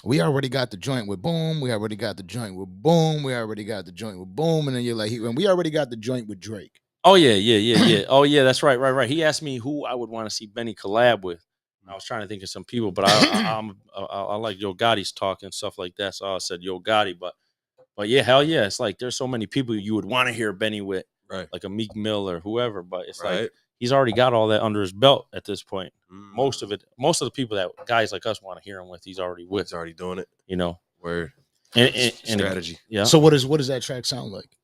We already got the joint with Boom. We already got the joint with Boom. We already got the joint with Boom. And then you're like, and we already got the joint with Drake. Oh, yeah. Oh, yeah, that's right. He asked me who I would want to see Benny collab with. I was trying to think of some people, but I like Yo Gotti's talk and stuff like that. So I said Yo Gotti, but yeah, hell yeah. It's like there's so many people you would want to hear Benny with, right? Like a Meek Mill or whoever, but it's like he's already got all that under his belt at this point. Most of the people that guys like us want to hear him with, he's already with. He's already doing it. Word. And strategy. Yeah. So what does that track sound like?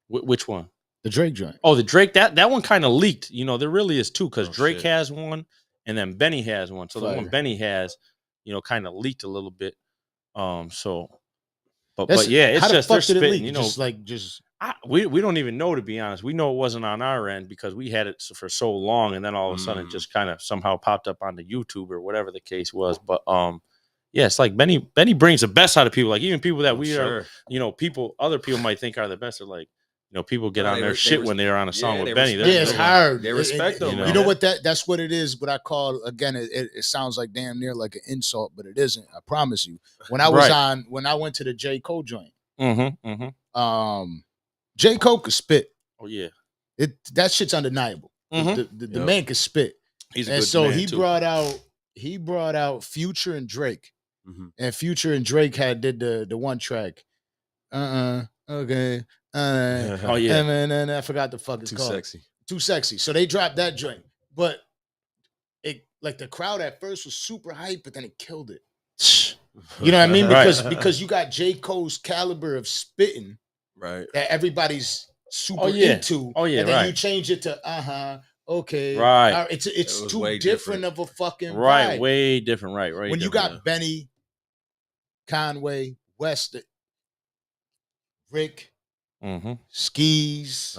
Which one? The Drake joint. Oh, the Drake, that one kind of leaked. There really is two, because Drake has one and then Benny has one. So the one Benny has, kind of leaked a little bit. But yeah, it's just they're spitting. We don't even know, to be honest. We know it wasn't on our end because we had it for so long, and then all of a sudden it just kind of somehow popped up on the YouTube or whatever the case was. But yeah, it's like Benny brings the best out of people. Like, even people that we are, other people might think are the best are like, people get on their shit when they're on a song with Benny. It's hard. They respect them. You know what? That's what it is. What I call, again, it sounds like damn near like an insult, but it isn't. I promise you. When I was when I went to the J. Cole joint, J. Cole could spit. Oh yeah, that shit's undeniable. The man could spit. He's a good man he brought out Future and Drake. and Future and Drake did the one track. Okay. Oh yeah. And I forgot the fuck it's called. Too sexy. So they dropped that joint, but it like the crowd at first was super hype, but then it killed it. You know what I mean? Because you got J. Cole's caliber of spitting, right? That everybody's super into. Oh yeah, and then you change it to okay, right. It's too different of a fucking right, vibe. Way different, right. When you got Benny, Conway, West, Rick, Skis,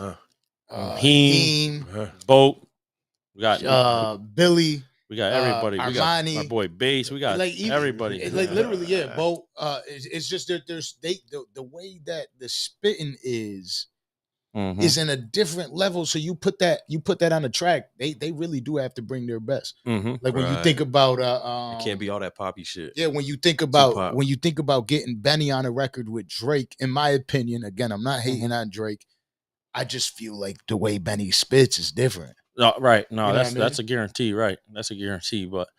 Heem, Boat, we got Billy. We got everybody. Armani, we got my boy Bass. We got everybody. Like literally, Bo. It's just that the way that the spitting is in a different level. So you put that on the track. They really do have to bring their best. Like when you think about it can't be all that poppy shit. Yeah, when you think about getting Benny on a record with Drake, in my opinion, again, I'm not hating on Drake. I just feel like the way Benny spits is different. No, right. No, that's a guarantee, right? That's a guarantee. But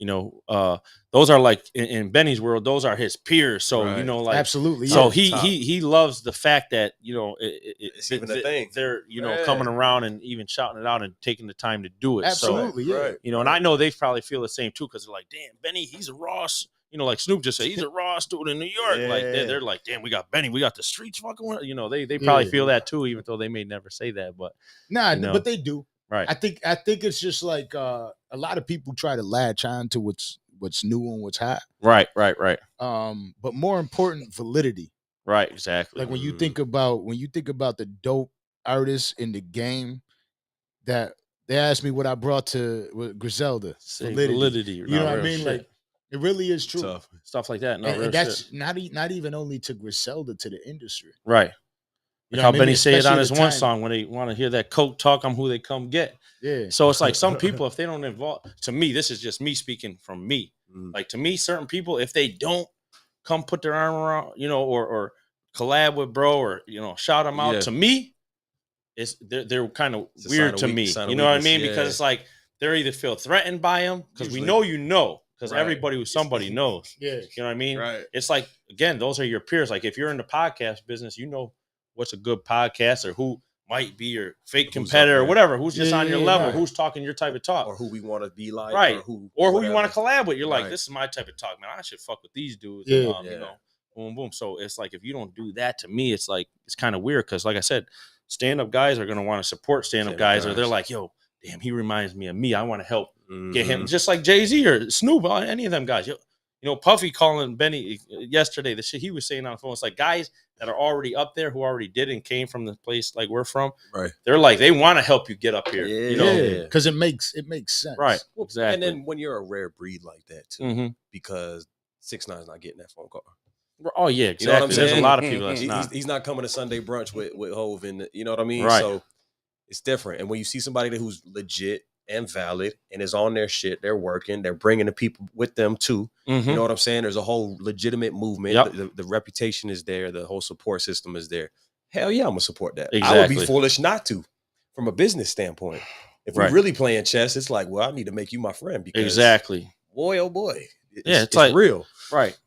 those are like in Benny's world, those are his peers. So like absolutely. So he loves the fact that it's even a thing. They're coming around and even shouting it out and taking the time to do it. Absolutely, so, and I know they probably feel the same too because they're like, damn, Benny, he's a Ross. Like Snoop just said, he's a raw dude in New York. Like they're like, damn, we got Benny, we got the streets fucking with. They probably feel that too, even though they may never say that. But but they do. Right. I think it's just like a lot of people try to latch on to what's new and what's hot. Right. But more important, validity. Right. Exactly. Like when you think about the dope artists in the game, that they asked me what I brought to Griselda. Validity. You know what I mean? Shit. Like it really is true. Tough. Stuff like that. No, and that's not even only to Griselda, to the industry. Right. You know how Benny say it on his one time. song when they want to hear that coke talk, I'm who they come get. Yeah. So it's like some people, if they don't involve, to me, this is just me speaking from me. Like to me, certain people, if they don't come put their arm around, or collab with bro, or shout them out, to me, they're kind of weird to me. You know what I mean? Yeah. Because it's like they're either feel threatened by him because we know because everybody who somebody knows. Yeah. You know what I mean? Right. It's like again, those are your peers. Like if you're in the podcast business, what's a good podcast or who might be your fake competitor or whatever, who's just on your level, who's talking your type of talk. Or who we want to be like. Right. Or who you want to collab with. You're like, this is my type of talk, man. I should fuck with these dudes. Yeah. Boom, boom. So it's like, if you don't do that, to me, it's like, it's kind of weird. Cause like I said, stand-up guys are going to want to support stand-up guys, or they're like, yo, damn, he reminds me of me. I want to help get him. Just like Jay-Z or Snoop, any of them guys. Puffy calling Benny yesterday, the shit he was saying on the phone, it's like guys that are already up there who already did and came from the place like we're from. Right. They're like, they want to help you get up here. Because it makes sense. Right. Exactly. And then when you're a rare breed like that too, because 6ix9ine's not getting that phone call. Oh yeah, exactly. You know what I'm saying? There's a lot of people that's not. He's not coming to Sunday brunch with Hov, and you know what I mean? Right. So it's different. And when you see somebody who's legit and valid and is on their shit, they're working, they're bringing the people with them too. You know what I'm saying? There's a whole legitimate movement. Yep. The reputation is there. The whole support system is there. Hell yeah, I'm gonna support that. Exactly. I would be foolish not to, from a business standpoint. If we're really playing chess, it's like, well, I need to make you my friend because boy, oh boy, it's like real, right?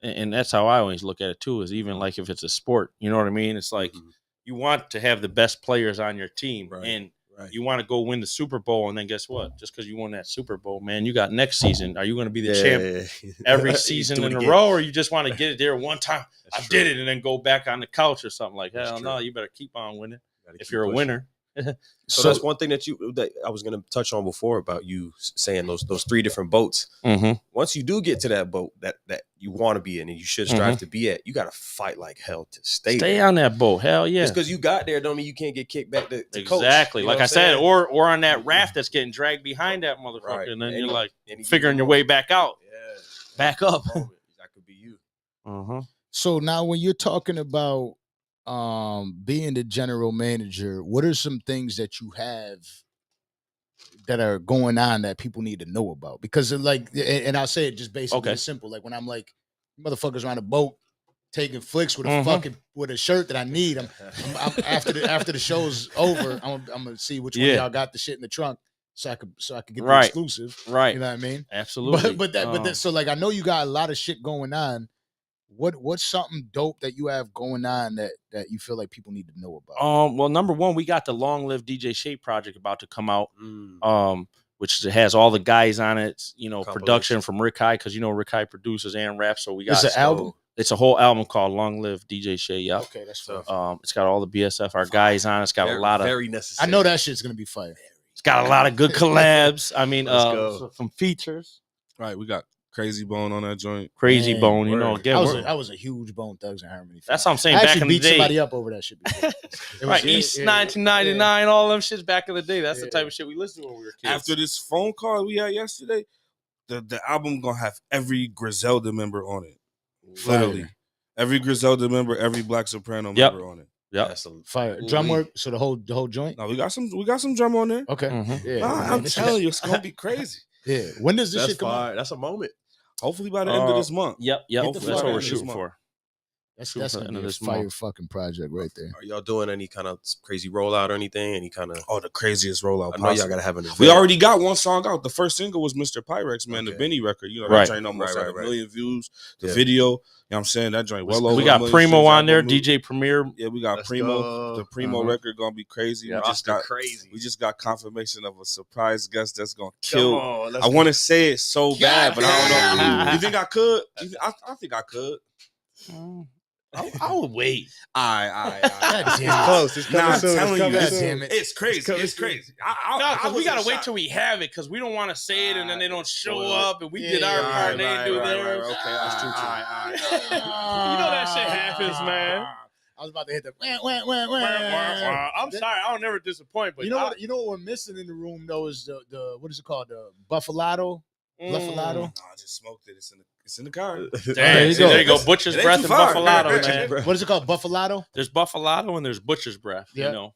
And that's how I always look at it too. Is even like if it's a sport, you know what I mean? It's like you want to have the best players on your team, and you want to go win the Super Bowl, and then guess what? Just because you won that Super Bowl, man, you got next season. Are you going to be the champ every season in a row, or you just want to get it there one time? I did it, and then go back on the couch or something like hell no. You better keep on winning if you're a winner. So that's one thing that I was going to touch on before about you saying those 3 different boats. Once you do get to that boat that you want to be in and you should strive to be at, you got to fight like hell to stay there. On that boat. Hell yeah. Just because you got there don't mean you can't get kicked back to coach. Exactly. Like I said, or on that raft that's getting dragged behind that motherfucker, and then you're like figuring your way back out. Yeah. Back up. That could be you. So now when you're talking about being the general manager, what are some things that you have that are going on that people need to know about? Because and I'll say it just basically simple. Like when I'm like, motherfuckers are on a boat taking flicks with a fucking with a shirt that I need. I'm after the show's over, I'm gonna see which one of y'all got the shit in the trunk. so I could get the Right. exclusive. Right. You know what I mean? Absolutely. But that so like I know you got a lot of shit going on. What's something dope that you have going on that you feel like people need to know about? Well, number one, we got the Long Live DJ Shape project about to come out. Which has all the guys on it, production from Rick High, because Rick High produces and raps. So we got it's an album. It's a whole album called Long Live DJ Shay. Yeah. Okay, that's fine. It's got all the BSF, our guys on. It's got a lot of very necessary. I know that shit's gonna be fire. It's got a lot of good collabs. I mean, some features. Right, we got Crazy Bone on that joint. Crazy Bone, again, I was a huge Bone Thugs and Harmony fan. That's what I'm saying. I back in the beat day, somebody up over that shit before. Right, East 1999, all them shits back in the day. That's the type of shit we listened to when we were kids. After this phone call we had yesterday, the album gonna have every Griselda member on it. Literally, every Griselda member, every Black Soprano member on it. Yeah, that's fire. Drum work. So the whole joint. No, we got some drum on there. Okay. Yeah, I'm telling you, it's gonna be crazy. Yeah. When does this shit come out? That's a moment. Hopefully by the end of this month. Yep. That's what we're shooting for. That's gonna be a fire fucking project right there. Are y'all doing any kind of crazy rollout or anything? Any kind of the craziest rollout? I know y'all gotta have an event. We already got one song out. The first single was Mr. Pyrex, man, the Benny record. That joint almost had 1 million views. The video, you know what I'm saying? That joint well over. We got Primo on there, DJ Premier. Yeah, we got Primo. Go. The Primo record gonna be crazy. Yeah, We just got confirmation of a surprise guest that's gonna kill. I want to say it so bad, but I don't know. You think I could? I think I could. I would wait. All right. Close. It's coming soon. I'm telling you, damn it. It's crazy. It's crazy. Because we gotta wait till we have it, because we don't want to say it and then they don't show up and we did our part and they didn't do theirs. Okay, that's true. You know that shit happens, man. I was about to hit the. I'm sorry, I don't never disappoint, but you know what we're missing in the room though is the what is it called, the Buffalo. Buffalo. No, I just smoked it. It's in the car. There you go. Butcher's Breath and Buffalo, man. What is it called? Buffalo? There's Buffalo and there's Butcher's Breath. Yeah.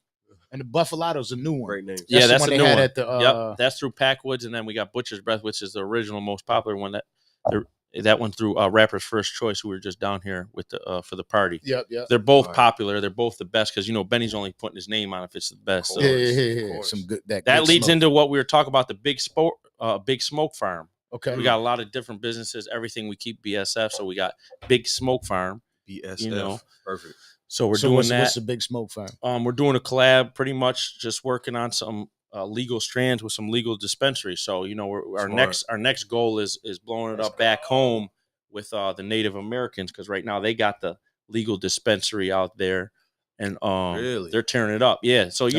And the Buffalo's a new one. Great name. That's the one new they had one. at the. Yep, that's through Packwoods, and then we got Butcher's Breath, which is the original, most popular one. That one through Rapper's First Choice, who were just down here with the for the party. Yep. They're both popular. They're both the best, because Benny's only putting his name on if it's the best. So Yeah. Some good. That leads into what we were talking about, the Big Smoke Farm. Okay. We got a lot of different businesses. Everything we keep BSF, so we got Big Smoke Farm. BSF. Perfect. So we're doing that. What's the Big Smoke Farm? We're doing a collab, pretty much just working on some legal strands with some legal dispensaries. So our next goal is blowing it up back home with the Native Americans, because right now they got the legal dispensary out there, and really? They're tearing it up. Yeah. So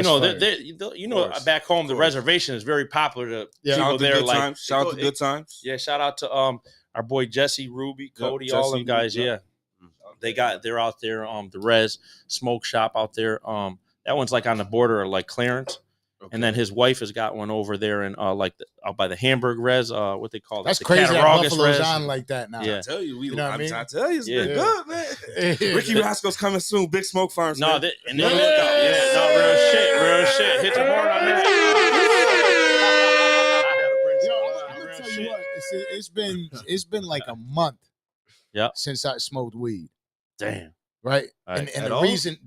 back home the reservation is very popular to people there. Shout out to Good Times. Yeah. Shout out to our boy Jesse, Ruby, Cody, all them guys. Yeah. They're out there. The Res Smoke Shop out there. That one's like on the border of like Clarence. Okay. And then his wife has got one over there in out by the Hamburg Res, what they call that's the crazy. Buffalo's Res. on like that now. Yeah. I tell you, I tell you, it's been good, man. Ricky Rascal's coming soon. Big Smoke Farms. No, real shit. Hit the horn on that. I'm gonna tell you what, it's been like a month. Since I smoked weed. Damn. Right. And the reason,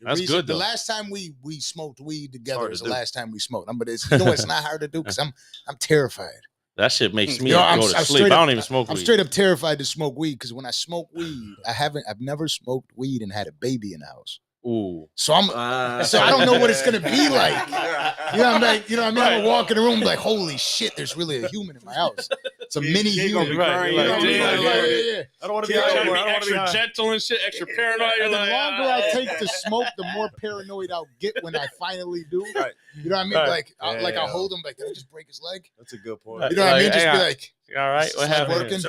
that's good. The last time we smoked weed together was the last time we smoked. But it's not hard to do, because I'm terrified. That shit makes me go to sleep. I don't even smoke weed. I'm straight up terrified to smoke weed, because when I smoke weed, I've never smoked weed and had a baby in the house. Ooh. So so I don't know what it's gonna be like. You know what I mean? I'm gonna walk in the room like, holy shit, there's really a human in my house. It's a mini human. I don't want to be extra gentle and shit, extra paranoid. And the longer I take to smoke, the more paranoid I'll get when I finally do. Right. You know what I mean? Like I'll hold him, like, did I just break his leg? That's a good point. You know what I mean? Just be like, all right, what happened? Working?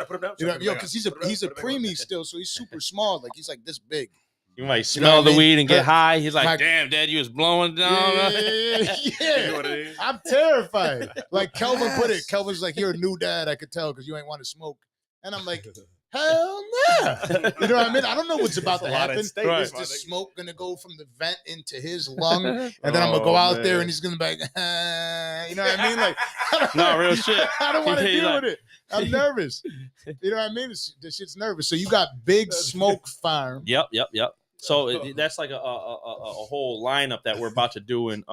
Because he's a preemie still, so he's super small. Like, he's like this big. You might smell the weed and get high. He's like, damn, Dad, you was blowing down. Yeah. You know what I mean? I'm terrified. Like Kelvin put it. Kelvin's like, you're a new dad, I could tell, because you ain't want to smoke. And I'm like, hell no. You know what I mean? I don't know what's about to happen. Is the smoke going to go from the vent into his lung? And then I'm going to go out there and he's going to be like, you know what I mean? Like, no, real shit. I don't want to deal with it. I'm nervous. You know what I mean? This shit's nervous. So you got Big Smoke Farm. Yep. So that's like a whole lineup that we're about to do. And,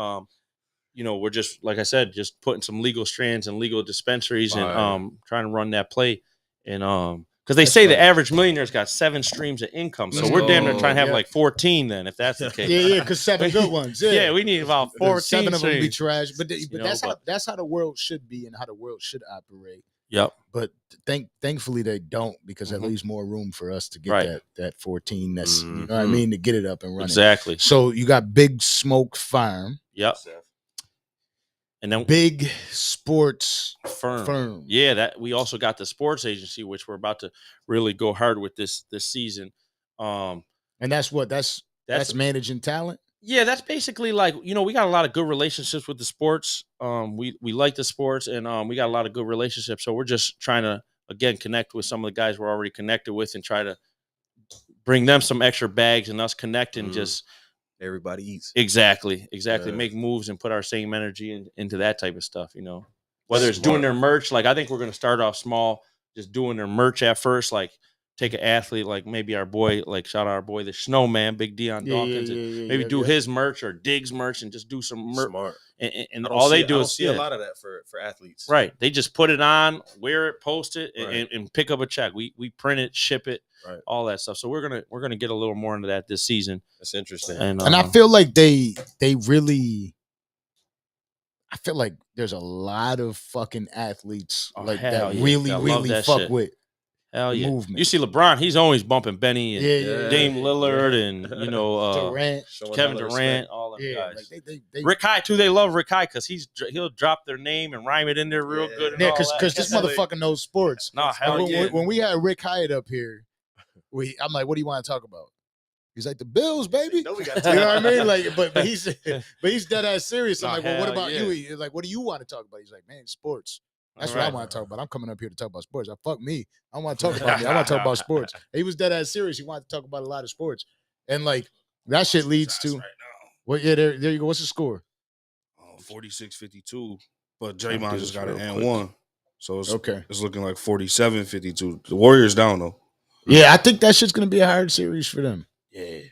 we're just, like I said, just putting some legal strands and legal dispensaries and trying to run that play. And because they say the average millionaire's got 7 streams of income. So we're damn near trying to have like 14 then, if that's the case. Yeah, because 7 good ones. Yeah, we need about 14 7 of them streams. be trash. But that's how the world should be and how the world should operate. Yep. But thankfully they don't, because that leaves more room for us to get that 14. That's you know what I mean, to get it up and running. Exactly. So you got Big Smoke Farm. Yep. And then Big Sports Firm. Yeah, that we also got the sports agency, which we're about to really go hard with this season. And that's managing talent. Yeah, that's basically like, we got a lot of good relationships with the sports. We like the sports, and we got a lot of good relationships. So we're just trying to, again, connect with some of the guys we're already connected with and try to bring them some extra bags and us connect and just everybody eats. Exactly. Yeah. Make moves and put our same energy into that type of stuff, Whether it's doing their merch, like I think we're going to start off small, just doing their merch at first, like take an athlete like maybe our boy, like shout out our boy, the Snowman, Big Dion Dawkins, and maybe do his merch or Diggs merch and just do some merch. Smart. And all they do is see a lot of that for athletes. Right. They just put it on, wear it, post it, and pick up a check. We print it, ship it, all that stuff. So we're gonna get a little more into that this season. That's interesting. And I feel like they really. I feel like there's a lot of fucking athletes that really fuck shit. With. Hell yeah! Movement. You see LeBron; he's always bumping Benny and Dame Lillard and Durant, Kevin Durant, all them guys. Like they Rick High too. They love Rick High because he'll drop their name and rhyme it in there real good. Yeah, because this motherfucker knows sports. No, hell yeah. When we had Rick Hyatt up here, I'm like, "What do you want to talk about?" He's like, "The Bills, baby." No, we got you know what I mean? Like, but he's dead ass serious. I'm like, "Well, what about you?" He's like, "What do you want to talk about?" He's like, "Man, sports." That's what I want to talk about. I'm coming up here to talk about sports. Fuck me. I want to talk about me. I want to talk about sports. He was dead ass serious. He wanted to talk about a lot of sports. And like that shit leads to well, yeah, there you go. What's the score? 46-52. But Draymond just got an and one. So it's okay. It's looking like 47-52. The Warriors down though. Yeah, I think that shit's gonna be a hard series for them. Yeah.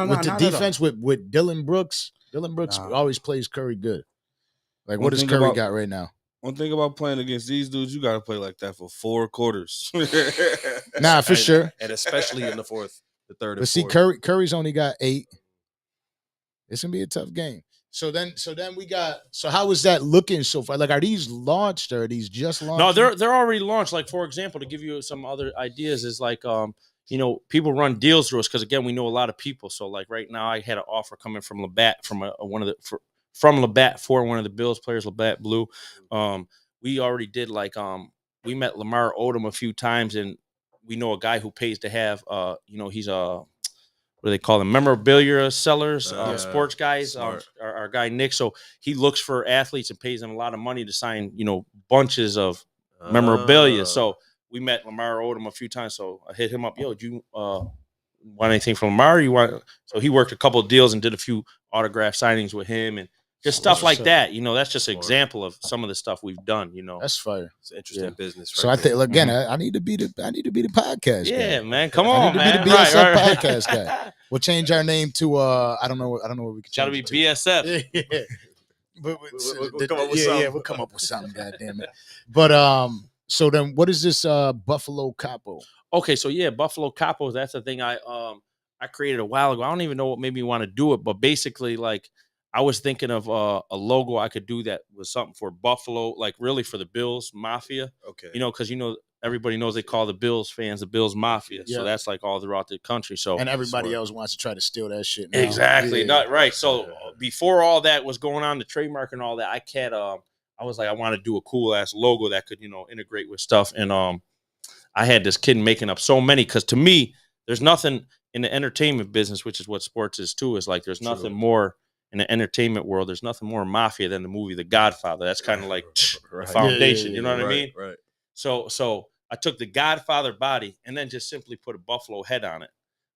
With the defense with Dylan Brooks. Dylan Brooks always plays Curry good. Like what does Curry got right now? One thing about playing against these dudes, you got to play like that for 4 quarters. Nah, for sure. And especially in the third. But see, Curry's only got 8. It's going to be a tough game. So then we got, so how is that looking so far? Like, are these launched or are these just launched? No, they're already launched. Like, for example, to give you some other ideas is like, people run deals through us because, again, we know a lot of people. So, like, right now I had an offer coming from Labatt from Labatt for one of the Bills players, Labatt Blue. We already did we met Lamar Odom a few times, and we know a guy who pays to have, he's what do they call them? Memorabilia sellers, sports guys. Our guy Nick, so he looks for athletes and pays them a lot of money to sign, bunches of memorabilia. So we met Lamar Odom a few times. So I hit him up. Yo, do you want anything from Lamar? So he worked a couple of deals and did a few autograph signings with him and just stuff like that. That's just an example of some of the stuff we've done. That's fire. It's an interesting business. So I think again, I need to be the podcast. Yeah, guy. Man. Come on, man. I need to be the BSF podcast guy. We'll change our name to I don't know what we can. Gotta be BSF. Yeah. But we'll come up with something. Yeah, we'll come up with something. God damn it. But so then what is this Buffalo Capo? Okay, so yeah, Buffalo Capo. That's the thing I created a while ago. I don't even know what made me want to do it, but basically, like, I was thinking of a logo I could do that was something for Buffalo, like really for the Bills Mafia. Okay. Because everybody knows they call the Bills fans the Bills Mafia. Yeah. So that's like all throughout the country. So and everybody else wants to try to steal that shit now. Exactly. Yeah. Not right. So before all that was going on, the trademark and all that, I was like, I want to do a cool ass logo that could, integrate with stuff. And I had this kid making up so many, because to me, there's nothing in the entertainment business, which is what sports is too, is like there's nothing more in the entertainment world. There's nothing more mafia than the movie The Godfather. That's kind of like the foundation. You know what I mean? Right. So I took the Godfather body and then just simply put a buffalo head on it.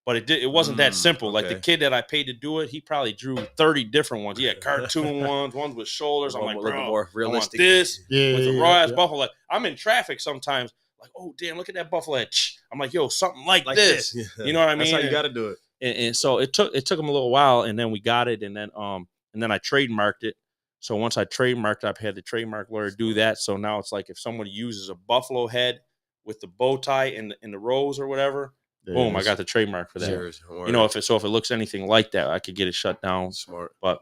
But it wasn't that simple. Okay. Like the kid that I paid to do it, he probably drew 30 different ones. He had cartoon ones with shoulders. I'm like, bro, more realistic. I want this with a raw ass buffalo. Like, I'm in traffic sometimes. Like, oh damn, look at that buffalo head. I'm like, yo, something like this. Yeah. You know what I mean? That's how you got to do it. And so it took him a little while, and then we got it, and then I trademarked it. So once I trademarked, I've had the trademark lawyer do that. So now it's like if somebody uses a buffalo head with the bow tie and the rose or whatever, boom, I got the trademark for that. If it looks anything like that, I could get it shut down. Smart. But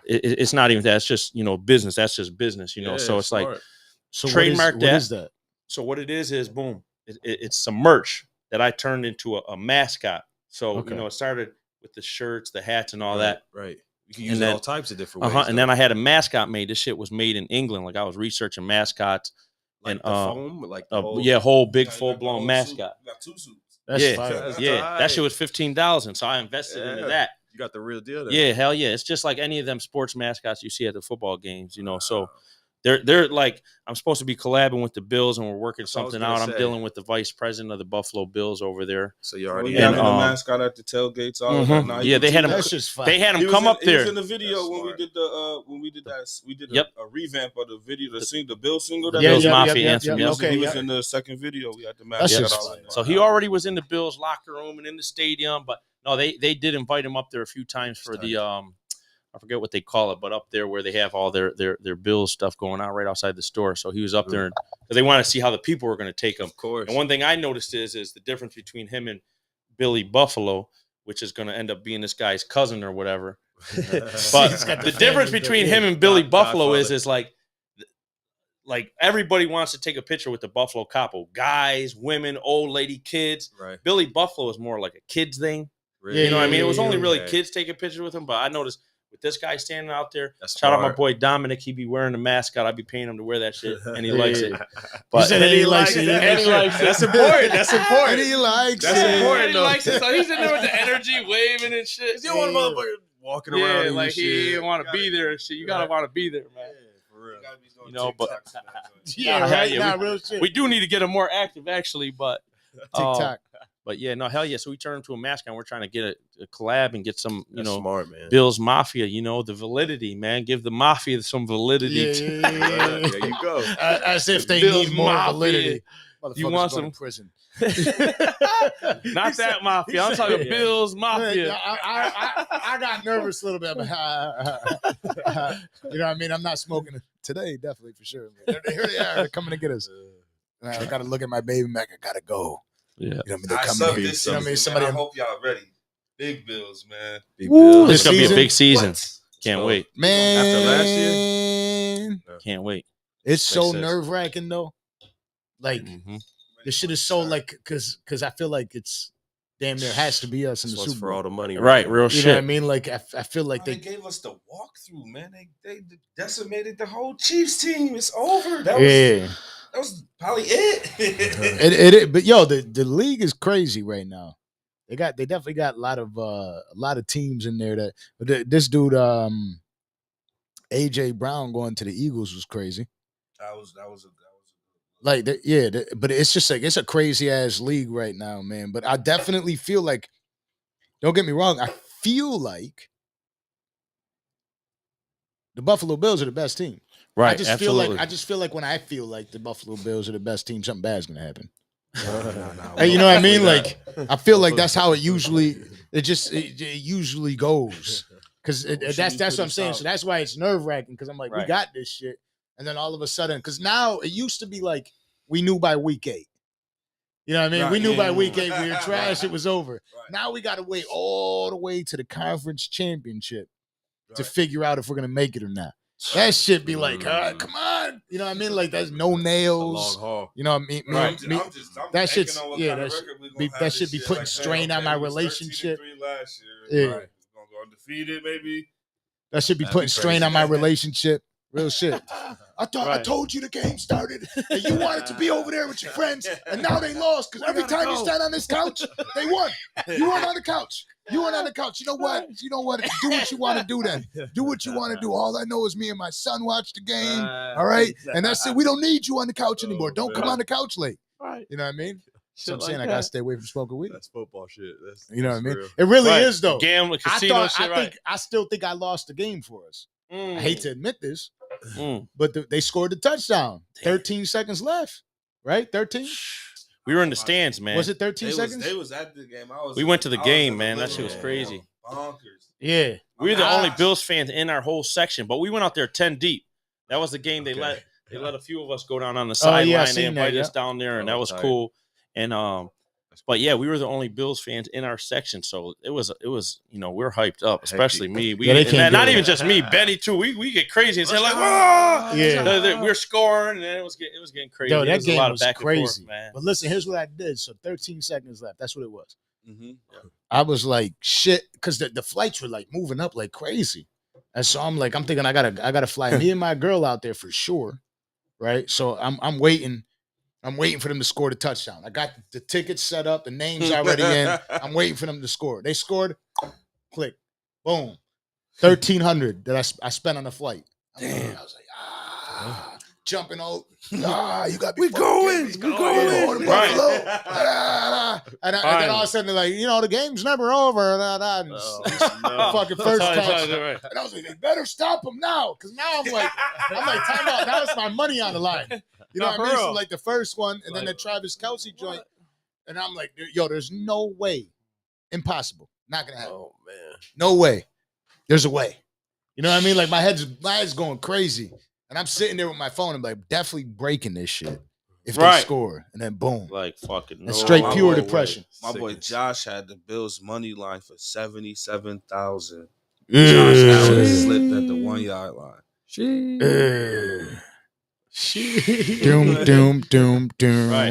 it's not even that. It's just business. That's just business. So it's smart. like trademark that. What is that? So what it is boom, it's some merch that I turned into a mascot. So it started with the shirts, the hats, and all that. Right. You can use it all types of different ways. And then I had a mascot made. This shit was made in England. Like I was researching mascots. Like the foam, like the whole big full blown mascot. You got 2 suits. That's That shit was $15,000. So I invested into that. You got the real deal there. Yeah, hell yeah. It's just like any of them sports mascots you see at the football games, So they're like, I'm supposed to be collabing with the Bills and we're working something out. I'm dealing with the vice president of the Buffalo Bills over there. So you already had the mascot at the tailgates. All of that. Now, they had him. They had him come up there. He was in the video when we did a revamp of the video, the Bills single. That Bills Mafia anthem. He was in the second video. We had the mascot. So he already was in the Bills locker room and in the stadium, but no, they did invite him up there a few times for the I forget what they call it, but up there where they have all their Bills stuff going on right outside the store. So he was up there because they want to see how the people were going to take him. Of course. And one thing I noticed is the difference between him and Billy Buffalo, which is going to end up being this guy's cousin or whatever. But the difference between him and Billy Buffalo is like everybody wants to take a picture with the Buffalo Capo. Guys, women, old lady, kids. Right. Billy Buffalo is more like a kids thing. Really? You know what I mean? It was only really kids taking pictures with him, but I noticed with this guy standing out there, shout out my boy Dominic. He be wearing the mascot. I'd be paying him to wear that shit, and he likes it. But he likes it. That's important. That's important. And he likes it. That's important. He likes it. So he's in there with the energy, waving and shit. You don't want a motherfucker walking around. Like he didn't want to be there and shit. You gotta want to be there, man. You know, but real shit. We do need to get him more active, actually. But TikTok. But yeah, no, hell yeah. So we turned him to a mascot. And we're trying to get a collab and get some, smart, man. Bills Mafia, the validity, man. Give the Mafia some validity. There you go. As if they Bills need more Mafia. validity. You want some prison? Not that Mafia. I'm talking Bills Mafia. I got nervous a little bit. But, you know what I mean? I'm not smoking today, definitely, for sure. Here they are. They're coming to get us. I got to look at my baby Mac. I got to go. Yeah. You know what I mean? They're coming here. You know what I mean? Somebody, I hope y'all ready. Big Bills, man. Big Bills. This is going to be a big season. Can't wait. Man. After last year? Can't wait. It's so nerve-wracking, though. Like, this shit is so, like, because I feel like it's damn near has to be us in the Super Bowl. For all the money. Right, real shit. You know what I mean? Like, I feel like they gave us the walkthrough, man. They decimated the whole Chiefs team. It's over. That was probably it. But yo, the league is crazy right now. They definitely got a lot of teams in there that. But this dude, AJ Brown going to the Eagles was crazy. That was like but it's just like it's a crazy ass league right now, man. But I definitely feel like, don't get me wrong, I feel like the Buffalo Bills are the best team. Right. I just feel like when I feel like the Buffalo Bills are the best team, something bad's gonna happen. You know what I mean? Like I feel like that's how it usually goes. Because that's what I'm saying. So that's why it's nerve-wracking, because I'm like, we got this shit. And then all of a sudden, because now it used to be like we knew by week 8. You know what I mean? Right. We knew by week 8 we were trash, it was over. Right. Now we got to wait all the way to the conference championship to figure out if we're going to make it or not. That shit be like, come on. You know what I mean? Like, that's no nails. Long haul. You know what I mean? I'm that shit's, that should be putting strain on my relationship. Last year. Yeah. Right. Gonna go undefeated, maybe. That should be putting strain on my relationship. Real shit. I told you the game started and you wanted to be over there with your friends, and now they lost because every time you stand on this couch, they won. You weren't on the couch. You weren't on the couch. You know what? Do what you want to do then. Do what you want to do. All I know is me and my son watch the game. All right? And that's it. We don't need you on the couch anymore. Don't come on the couch late. Right. You know what I mean? So I'm like saying that. I gotta stay away from smoking weed. That's football shit. You know what I mean? Real. It really is though. Gambling, casino shit. I still think I lost the game for us. I hate to admit this, Mm. but they scored the touchdown. 13 seconds left, right? 13. We were in the stands, man. Was it 13 seconds? They was at the game. We went to the game, man. That shit was crazy. Bonkers. Yeah. We were the only Bills fans in our whole section, but we went out there 10 deep. That was the game they let a few of us go down on the sideline. They invited us down there, and that was cool. And but yeah, we were the only Bills fans in our section, so it was we're hyped up, especially me. Not even just me, Benny too. We get crazy and say like, "Whoa!" We're scoring, and then it was getting crazy. Yo, that game was a lot was of back crazy, and forth, man. But listen, here's what I did. So 13 seconds left. That's what it was. Mm-hmm. I was like, shit, because the flights were like moving up like crazy. And so I'm thinking I gotta fly me and my girl out there for sure. Right. So I'm waiting. I'm waiting for them to score the touchdown. I got the tickets set up, the names already in. I'm waiting for them to score. They scored, click, boom. 1,300 that I spent on the flight. Damn. I was like, jumping out. You got me. We going. Buffalo. And then all of a sudden, they're like, the game's never over. Fucking first touch. And I was like, they better stop them now. Because now I'm like, time out. Now it's my money on the line. You know what I mean? So like the first one, and then the Travis Kelce joint. And I'm like, yo, there's no way. Impossible. Not going to happen. Oh, man. No way. There's a way. You know what I mean? Like my head's going crazy. And I'm sitting there with my phone. I'm like, definitely breaking this shit if they score. And then boom. Like fucking no. Straight pure depression. My boy Josh had the Bills money line for 77,000. Yeah. Josh Allen slipped at the 1 yard line. Doom. Right.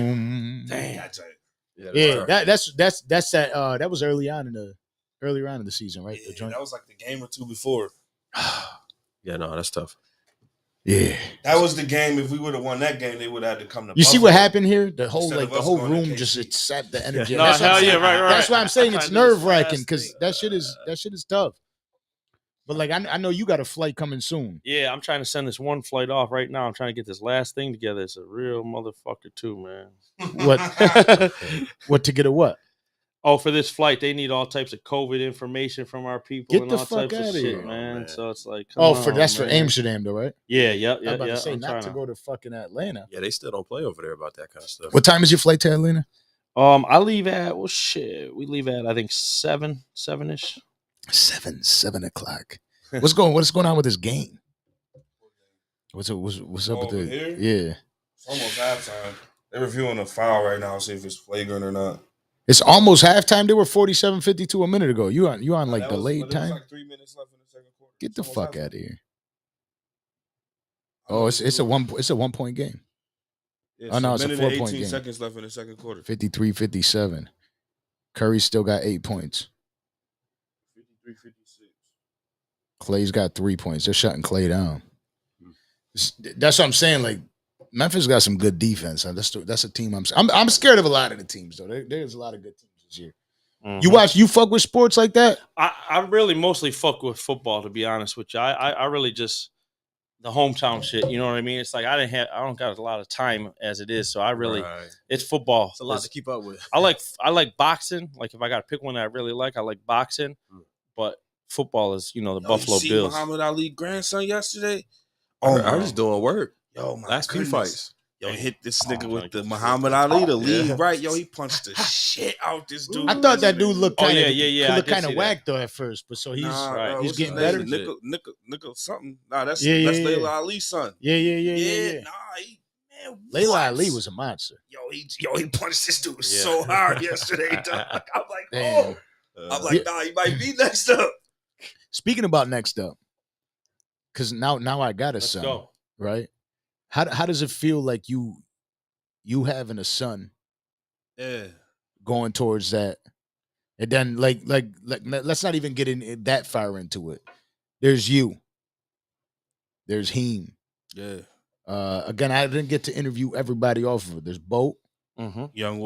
Damn. Yeah, that's that. That was early on in the season, right? Yeah, that was like the game or two before. Yeah, no, that's tough. Yeah, that was the game. If we would have won that game, they would have had to come to. You see what happened here? The whole room just sapped the energy. Right. That's why I'm saying it's nerve wracking because that shit is tough. But like I know you got a flight coming soon. Yeah, I'm trying to send this one flight off right now. I'm trying to get this last thing together. It's a real motherfucker too, man. What? What to get a what? Oh, for this flight, they need all types of COVID information from our people. Get and the all fuck types out of of shit, here, man. So it's like, for Amsterdam though, right? Yeah. I'm about to say not to go to fucking Atlanta. Yeah, they still don't play over there about that kind of stuff. What time is your flight to Atlanta? I leave at we leave at I think 7-ish. 7 o'clock. What's going on with this game? What's up with the here? Yeah. It's almost halftime. They're reviewing a foul right now, see if it's flagrant or not. It's almost halftime. They were 47-52 a minute ago. You on like delayed time? Like 3 minutes left in the second quarter. Get the fuck out of here. Oh, it's a 1 point game. Yeah, oh no, it's a 4 point 18 game. seconds left in the second quarter. 53-57. Curry still got 8 points. 53-56. Clay's got 3 points. They're shutting Clay down. That's what I'm saying. Like Memphis got some good defense. That's a team I'm scared of a lot of the teams though. There's a lot of good teams this year. Mm-hmm. You fuck with sports like that? I really mostly fuck with football, to be honest with you. I really just the hometown shit. You know what I mean? It's like I don't got a lot of time as it is, so I really it's football. It's a lot to keep up with. I like boxing. Like if I got to pick one that I really like, I like boxing. But football is the Buffalo Bills. Muhammad Ali's grandson yesterday. I was doing work. Yo, my last few fights. Yo, hit this nigga with the Muhammad Ali, the lead, right? Yo, he punched the shit out this dude. I thought that dude looked kind of looked kind of whack though at first, but so he's getting better. Nickel something. Nah, that's Layla Ali's son. Yeah. Man, Layla Ali was a monster. Yo, he punched this dude so hard yesterday, dog. I'm like, damn. Nah, he might be next up. Speaking about next up, because now I got a son, go. Right? How does it feel like you having a son? Yeah. Going towards that, and then like let's not even get in that far into it. There's you. There's him. Yeah. Again, I didn't get to interview everybody off of it. There's Boat. Mm-hmm. Young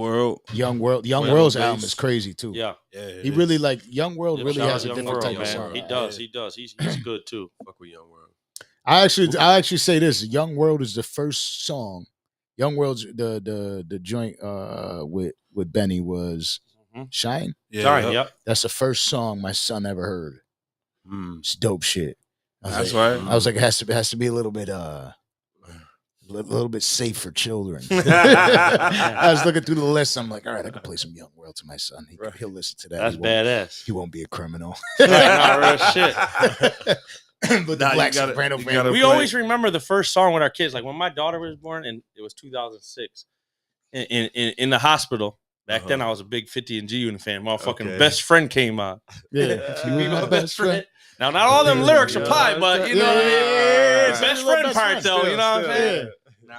World's album is crazy too. Yeah. He really Young World really has a different type of song. He does. He's good too. Fuck with Young World. I actually say this: Young World is the first song. Young World's the joint with Benny was Shine. Yeah. Shine. Yep. That's the first song my son ever heard. It's dope shit. That's right. I was like, it has to be a little bit little bit safe for children. I was looking through the list. I'm like, all right, I can play some Young World to my son. He'll listen to that. That's badass. He won't be a criminal. Not real shit. But the Black Soprano family. We always remember the first song with our kids. Like when my daughter was born, and it was 2006, in the hospital. Back then, I was a big 50 and G Unit fan. Motherfucking Best Friend came on. Yeah, you be my best friend. Now, not all them lyrics apply, but you know, best friend part though. You know what I'm saying?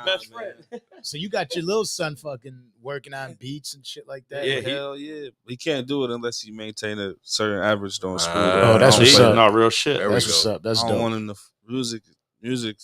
Best friend. So you got your little son fucking working on beats and shit like that. Yeah, hell yeah. He can't do it unless he maintain a certain average during school. Oh, that's what's up. No real shit. That's what's up. That's dope. I don't want him to music.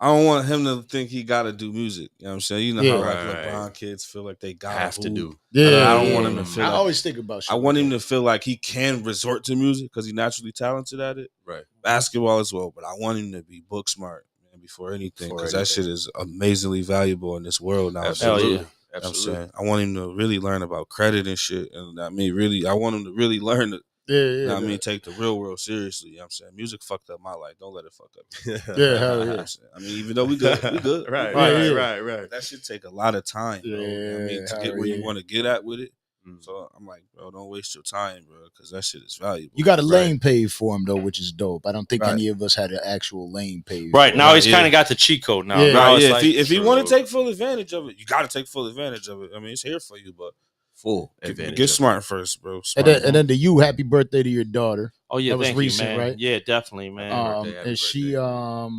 I don't want him to think he got to do music. You know what I'm saying? You know how like LeBron kids feel like they have to do. Yeah, I don't want him to feel. I always think about shit. I want him to feel like he can resort to music because he's naturally talented at it. Right. Basketball as well, but I want him to be book smart, man, before anything, because that shit is amazingly valuable in this world now. Absolutely. Yeah. Absolutely. I want him to really learn about credit and shit, and I want him to really learn it. I mean, take the real world seriously. You know what I'm saying? Music fucked up my life. Don't let it fuck up. Hell yeah. I mean, even though we good. Right. That should take a lot of time, bro. I mean, to get where you want to get at with it. So I'm like, bro, don't waste your time, bro, because that shit is valuable. You got a lane paved for him though, which is dope. I don't think any of us had an actual lane paved. Right now, he's kind of got the cheat code now. If he want to take full advantage of it, you got to take full advantage of it. I mean, it's here for you, but full advantage. Get smart first, bro. And then to you, happy birthday to your daughter. Oh yeah, that was recent, man. Right? Yeah, definitely, man. Is she how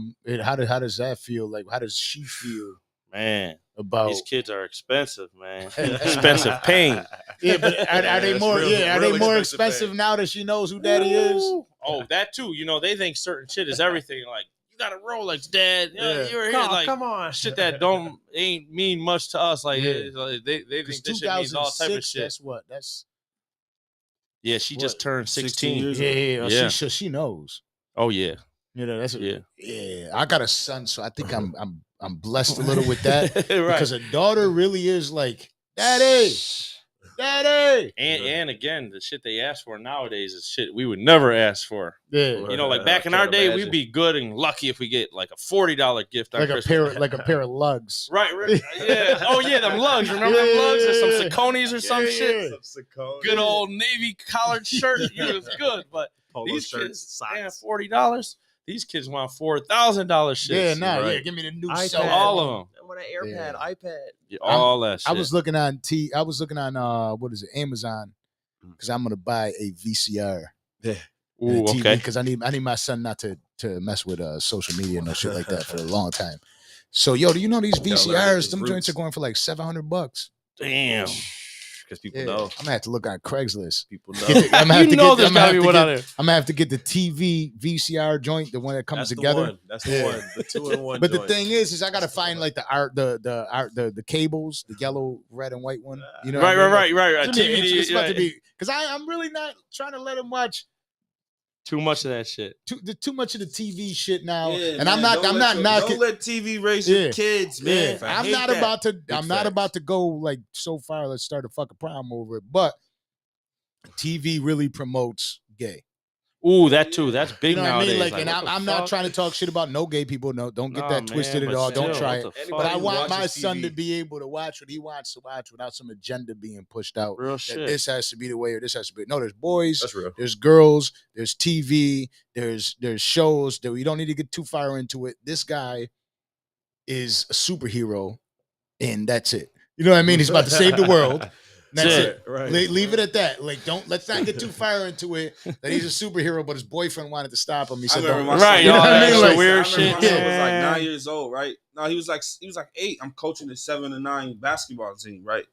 does that feel? Like, how does she feel? Man, about these kids are expensive, man. Expensive pain. Yeah, but are they more? Are they more expensive now that she knows who daddy is? Oh, that too. You know, they think certain shit is everything. Like, you got a Rolex, Dad. You were here, like, come on, shit that ain't mean much to us. Like, they think this shit means all type of shit. That's what. Yeah, she just turned 16. Yeah. She knows. Oh yeah. You know, that's yeah. I got a son, so I think I'm blessed a little with that. Right. Because a daughter really is like, Daddy. And again, the shit they ask for nowadays is shit we would never ask for. Yeah. You know, like back in our day, we'd be good and lucky if we get like a $40 gift on Christmas. Like a pair of lugs. Right. Yeah. Oh yeah, them lugs. Remember them lugs or some Sauconys or some shit? Some good old navy collared shirt. It was good, but these kids, $40. These kids want $4,000 shit. Yeah, give me the new cell. All of them. I want an AirPad, iPad. Yeah, all that shit. I was looking on what is it, Amazon, because I'm gonna buy a VCR. Yeah. Ooh, okay. Because I need my son not to mess with social media and no shit like that for a long time. So do you know these VCRs? Them joints are going for like $700. Damn. Because people know. I'm gonna have to look on Craigslist. People know. There's gotta be one out there. I'm gonna have to get the TV VCR joint, the one that comes together. That's the one. The 2-in-1. But the thing is I gotta find like the cables, the yellow, red, and white one. You know, right. TV. It's about to be because I'm really not trying to let him watch too much of that shit. Too much of the TV shit now. Yeah, and man, I'm not knocking. Don't let TV raise your kids, man. Yeah. I'm not about to go like so far. Let's start a fucking problem over it. But TV really promotes gay. Ooh, that too. That's big you know nowadays. What I mean? Like, and I'm not trying to talk shit about no gay people. No, don't get that twisted at all. Don't try it. But I want my son to be able to watch what he wants to watch without some agenda being pushed out. Real shit. This has to be the way, or this has to be. No, there's boys. That's real. There's girls. There's TV. There's shows that we don't need to get too far into it. This guy is a superhero, and that's it. You know what I mean? He's about to save the world. That's it. Right. Leave it at that. Like, let's not get too far into it. That he's a superhero, but his boyfriend wanted to stop him. He said, "Right, you know what I mean? Like, weird shit." My son was like 9 years old, right? No, he was like 8. I'm coaching the 7 and 9 basketball team, right?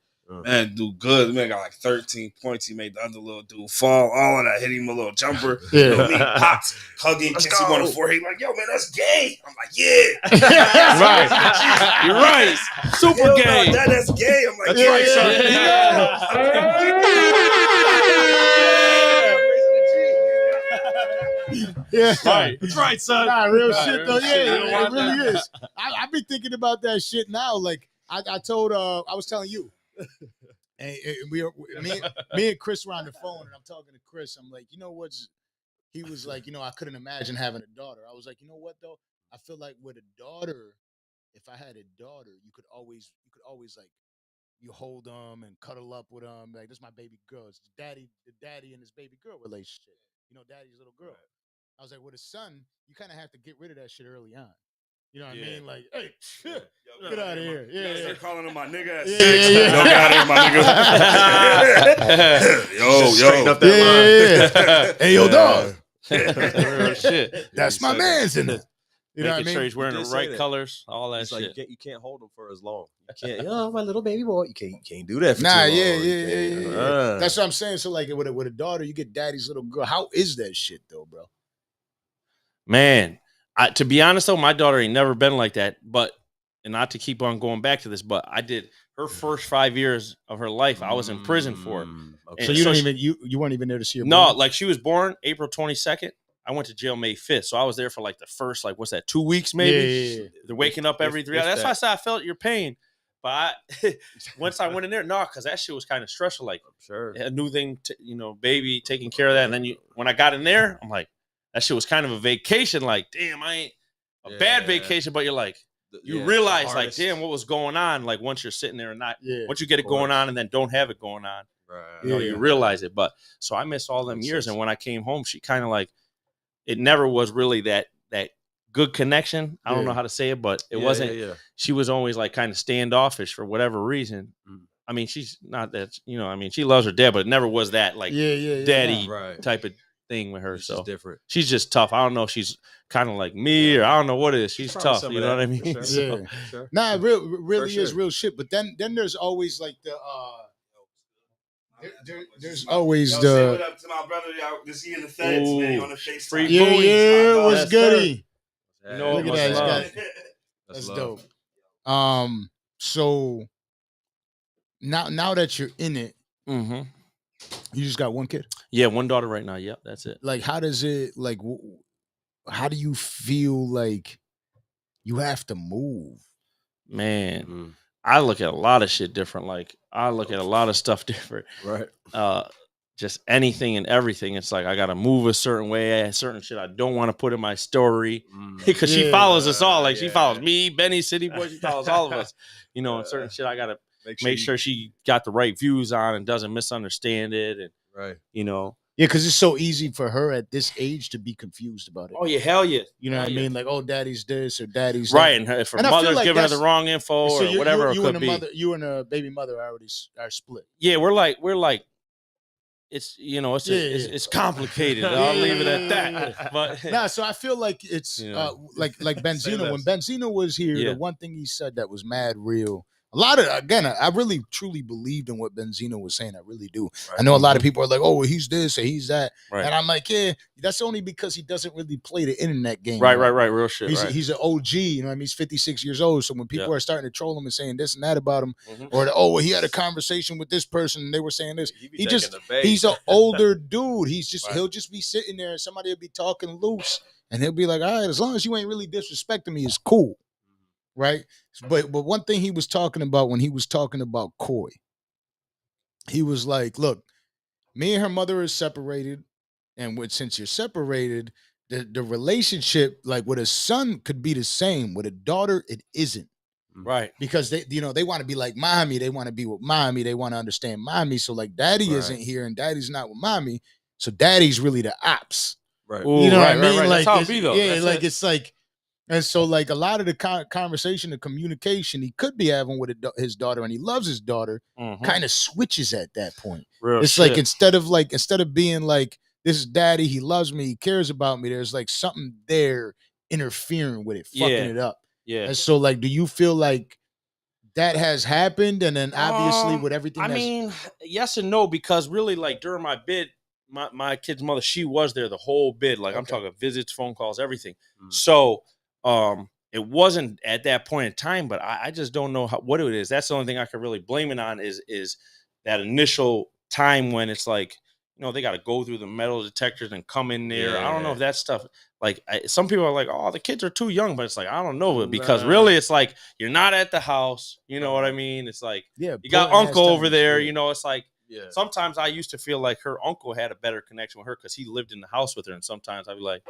Man, do good. Man got like 13 points. He made the other little dude fall. All of that hit him a little jumper. Pops, hugging, kissing him on the forehead. Like, yo, man, that's gay. I'm like, yeah. Right. You're right. Super gay. No, that's gay. I'm like, Yeah, right. That's right, son. Nah, real shit though. Yeah, it really is. I've been thinking about that shit now. Like I was telling you. And me and Chris were on the phone, and I'm talking to Chris. I'm like, you know what's? He was like, I couldn't imagine having a daughter. I was like, you know what though? I feel like with a daughter, if I had a daughter, you could always like you hold them and cuddle up with them. Like, this is my baby girl. It's the daddy and his baby girl relationship. Daddy's little girl. Right. I was like, with a son, you kind of have to get rid of that shit early on. You know what I mean? Like, hey, get out of here. Yeah, They're calling him my nigga at Yeah, 6. yeah. Yo, get out of here, my nigga. Yo. Up that Hey, yo, dog. Real shit. That's my man's in it. You know what I Making sure mean? he's wearing the right colors, all that shit. Like, you can't hold him for as long. You can't. My little baby boy. You can't do that. For Nah, too long. Yeah. That's what I'm saying. So, like, with a daughter, you get daddy's little girl. How is that shit, though, bro? Man, to be honest though, my daughter ain't never been like that. But, and not to keep on going back to this, but I did her first 5 years of her life. I was in prison for it. Okay. So you don't even you weren't even there to see her? No, born? like she was born April 22nd. I went to jail May 5th, so I was there for like the first, like, what's that, 2 weeks maybe? Yeah. They're waking up every 3 hours. That's why I said I felt your pain. But once I went in there, because that shit was kind of stressful. Like, sure, a new thing, baby, taking care of that. And then when I got in there, I'm like, that shit was kind of a vacation. Like, damn, I ain't a bad vacation, but you're like, you realize, like, damn, what was going on? Like, once you're sitting there and once you get it going on and then don't have it going on, you realize it. But so I missed all them years. And when I came home, she kind of like, it never was really that good connection. I don't know how to say it, but it wasn't. Yeah. She was always like kind of standoffish for whatever reason. I mean, she's not that, she loves her dad, but it never was that like daddy type of thing with her. So different. She's just tough. I don't know if she's kind of like me or I don't know what it is. She's tough. You know what I mean? Sure. So, sure. Nah, it really is real shit. But then there's always like the there's always Yo, the. say what up to my brother to see in the feds, man, on the FaceTime. Yeah, what's goody? Look at that. That's dope. So now that you're in it, you just got one kid? Yeah, one daughter right now. Yep, that's it. Like, how does it, like, how do you feel like you have to move? Man, I look at a lot of shit different. Like, I look at a lot of stuff different. Right. Just anything and everything. It's like I gotta move a certain way. Certain shit I don't want to put in my story because she follows us all. Like she follows me, Benny, City Boy. She follows all of us. And certain shit I gotta make sure she got the right views on and doesn't misunderstand it. And yeah, because it's so easy for her at this age to be confused about it. Oh yeah, hell yeah. You know what I mean? Like, oh, daddy's this or daddy's right. that. And if her mother's like giving her the wrong info or whatever you it could and be. You and a baby mother are split. Yeah, we're like. It's it's complicated. I'll leave it at that. But so I feel like it's like Benzino. When Benzino was here, the one thing he said that was mad real. A lot of, again, I really truly believed in what Benzino was saying. I really do. Right. I know a lot of people are like, oh, well, he's this or he's that. Right. And I'm like, yeah, that's only because he doesn't really play the internet game. Right. Real shit. He's an OG, you know what I mean? He's 56 years old. So when people are starting to troll him and saying this and that about him, or well, he had a conversation with this person and they were saying this. He's an older dude. He'll just be sitting there and somebody will be talking loose and he'll be like, all right, as long as you ain't really disrespecting me, it's cool. Right. But one thing he was talking about when he was talking about Koi, he was like, look, me and her mother is separated. And since you're separated, the relationship, like with a son could be the same. With a daughter, it isn't. Right. Because they want to be like mommy. They want to be with mommy. They want to understand mommy. So like daddy isn't here and daddy's not with mommy. So daddy's really the ops. Right. Ooh, you know what I mean? Right. Like, that's how it be though. Yeah, like it's like. And so, like, a lot of the conversation, the communication he could be having with his daughter, and he loves his daughter, kind of switches at that point. It's like instead of being like, this is daddy, he loves me, he cares about me, there's like something there interfering with it, fucking it up. Yeah. And so, like, do you feel like that has happened? And then obviously with everything, I mean, yes and no, because really, like, during my bid, my kid's mother, she was there the whole bid. Like, I'm talking visits, phone calls, everything. So it wasn't at that point in time, but I just don't know what it is. That's the only thing I could really blame it on is that initial time when it's like, they got to go through the metal detectors and come in there. I don't know if that stuff, like some people are like, oh, the kids are too young, but it's like, I don't know, because really it's like, you're not at the house. You know what I mean? It's like, you got uncle over there, it's like, sometimes I used to feel like her uncle had a better connection with her because he lived in the house with her. And sometimes I'd be like,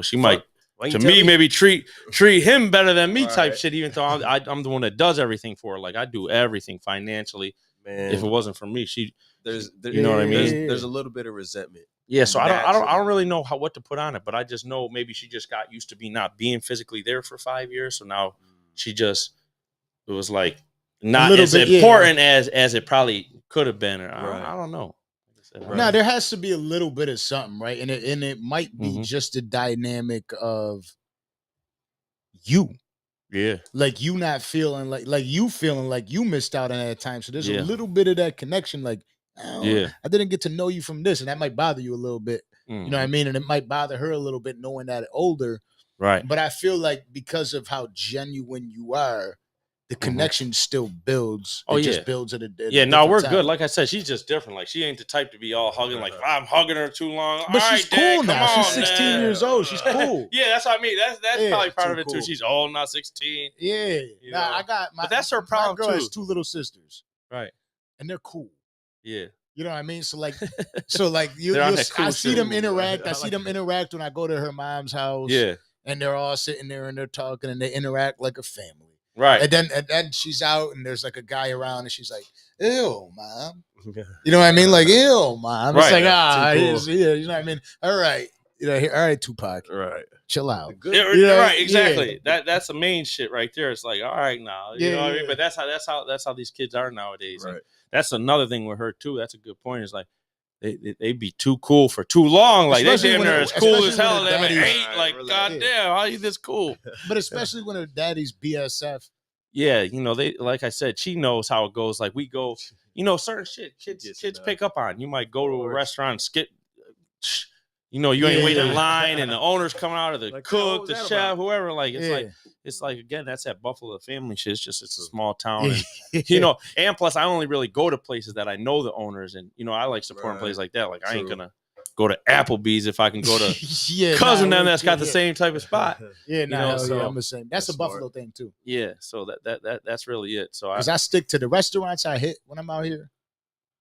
she might. to me, maybe treat him better than me type shit, even though I'm the one that does everything for her. Like, I do everything financially. Man, if it wasn't for me, you know what I mean? There's a little bit of resentment. Yeah, so I don't really know what to put on it, but I just know maybe she just got used to not being physically there for 5 years. So now it was like not as important as it probably could have been. Or I don't know. Now there has to be a little bit of something, right? And it might be just the dynamic of you. Yeah. Like you not feeling like you feeling like you missed out on that time. So there's a little bit of that connection. Like, I didn't get to know you from this. And that might bother you a little bit. You know what I mean? And it might bother her a little bit knowing that older. Right. But I feel like because of how genuine you are, the connection still builds. It just builds at a we're time. good. Like I said, she's just different. Like, she ain't the type to be all hugging. Like, if I'm hugging her too long. But she's cool Dad, now. She's 16 years old. She's cool. Yeah, that's what I mean. That's probably part of it too. She's old, not 16. Yeah. I got but that's her problem my girl too. has 2 little sisters. Right. And they're cool. Yeah. You know what I mean? So like I see them interact. I see them interact when I go to her mom's house. Yeah. And they're all sitting there and they're talking and they interact like a family. Right. And then she's out and there's like a guy around and she's like, ew, mom. You know what I mean? Like, ew, mom. It's like, cool. You know what I mean? All right. All right, Tupac. Right. Chill out. Right, exactly. Yeah. That's the main shit right there. It's like, all right now. You know what I mean? But that's how these kids are nowadays. Right. And that's another thing with her too. That's a good point. It's like they be too cool for too long. Like, especially they damn near as cool as hell. They're like, goddamn, how you this cool? But especially when her daddy's BSF. Yeah, they, like I said, she knows how it goes. Like, we go, certain shit kids pick up on. You might go to a restaurant, skip, you ain't waiting in line, and the owner's coming out, of the like, cook, the chef, whoever. Like, it's like again, that's that Buffalo family shit. It's a small town, and, and plus, I only really go to places that I know the owners, and I like supporting places like that. Like, I ain't gonna go to Applebee's if I can go to cousin them that's got the same type of spot. I'm the same. That's a Buffalo thing too. Yeah, so that's really it. So I stick to the restaurants I hit when I'm out here.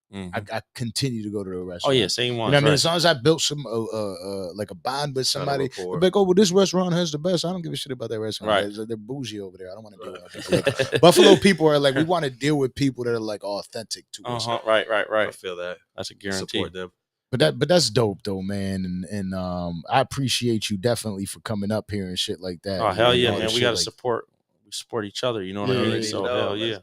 I continue to go to the restaurant. Oh yeah, same one. You know what I mean? As long as I built some like a bond with somebody, they're like, oh, well, this restaurant has the best. I don't give a shit about that restaurant. Right. They're bougie over there. I don't want to deal with people. Buffalo people are like, we want to deal with people that are like authentic to us. Right. I feel that. That's a guarantee. Support them. But that's dope though, man. And I appreciate you definitely for coming up here and shit like that. Oh hell yeah, man. We gotta support each other. You know what I mean? So hell yeah.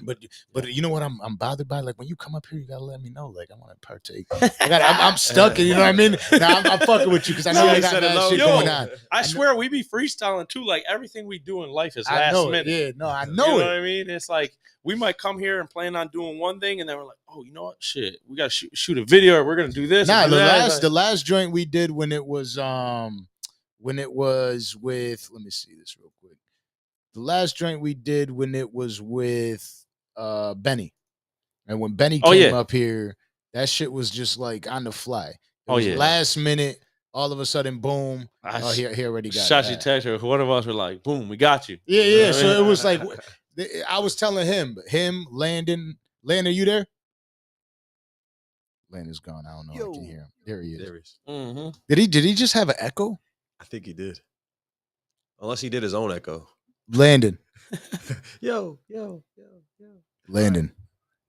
But you know what I'm bothered by? Like, when you come up here, you gotta let me know. Like, I want to partake. I'm stuck. You know what I mean? Now I'm fucking with you because I know I got that shit going on. I swear we be freestyling too. Like, everything we do in life is last minute. Yeah, no, I know you know what I mean? It's like we might come here and plan on doing one thing, and then we're like, oh, you know what? Shit, we gotta shoot a video. Or we're gonna do this. Nah, the last joint we did when it was with. Let me see this real quick. The last joint we did when it was with Benny, and when Benny came up here, that shit was just like on the fly. Last minute, all of a sudden, boom! He already got Shashi text her. One of us were like, boom, we got you. Yeah. So it was like, I was telling him, Landon, you there? Landon's gone. I don't know. I can hear him. There he is. There he is. Mm-hmm. Did he just have an echo? I think he did. Unless he did his own echo. Landon. Yo. Landon.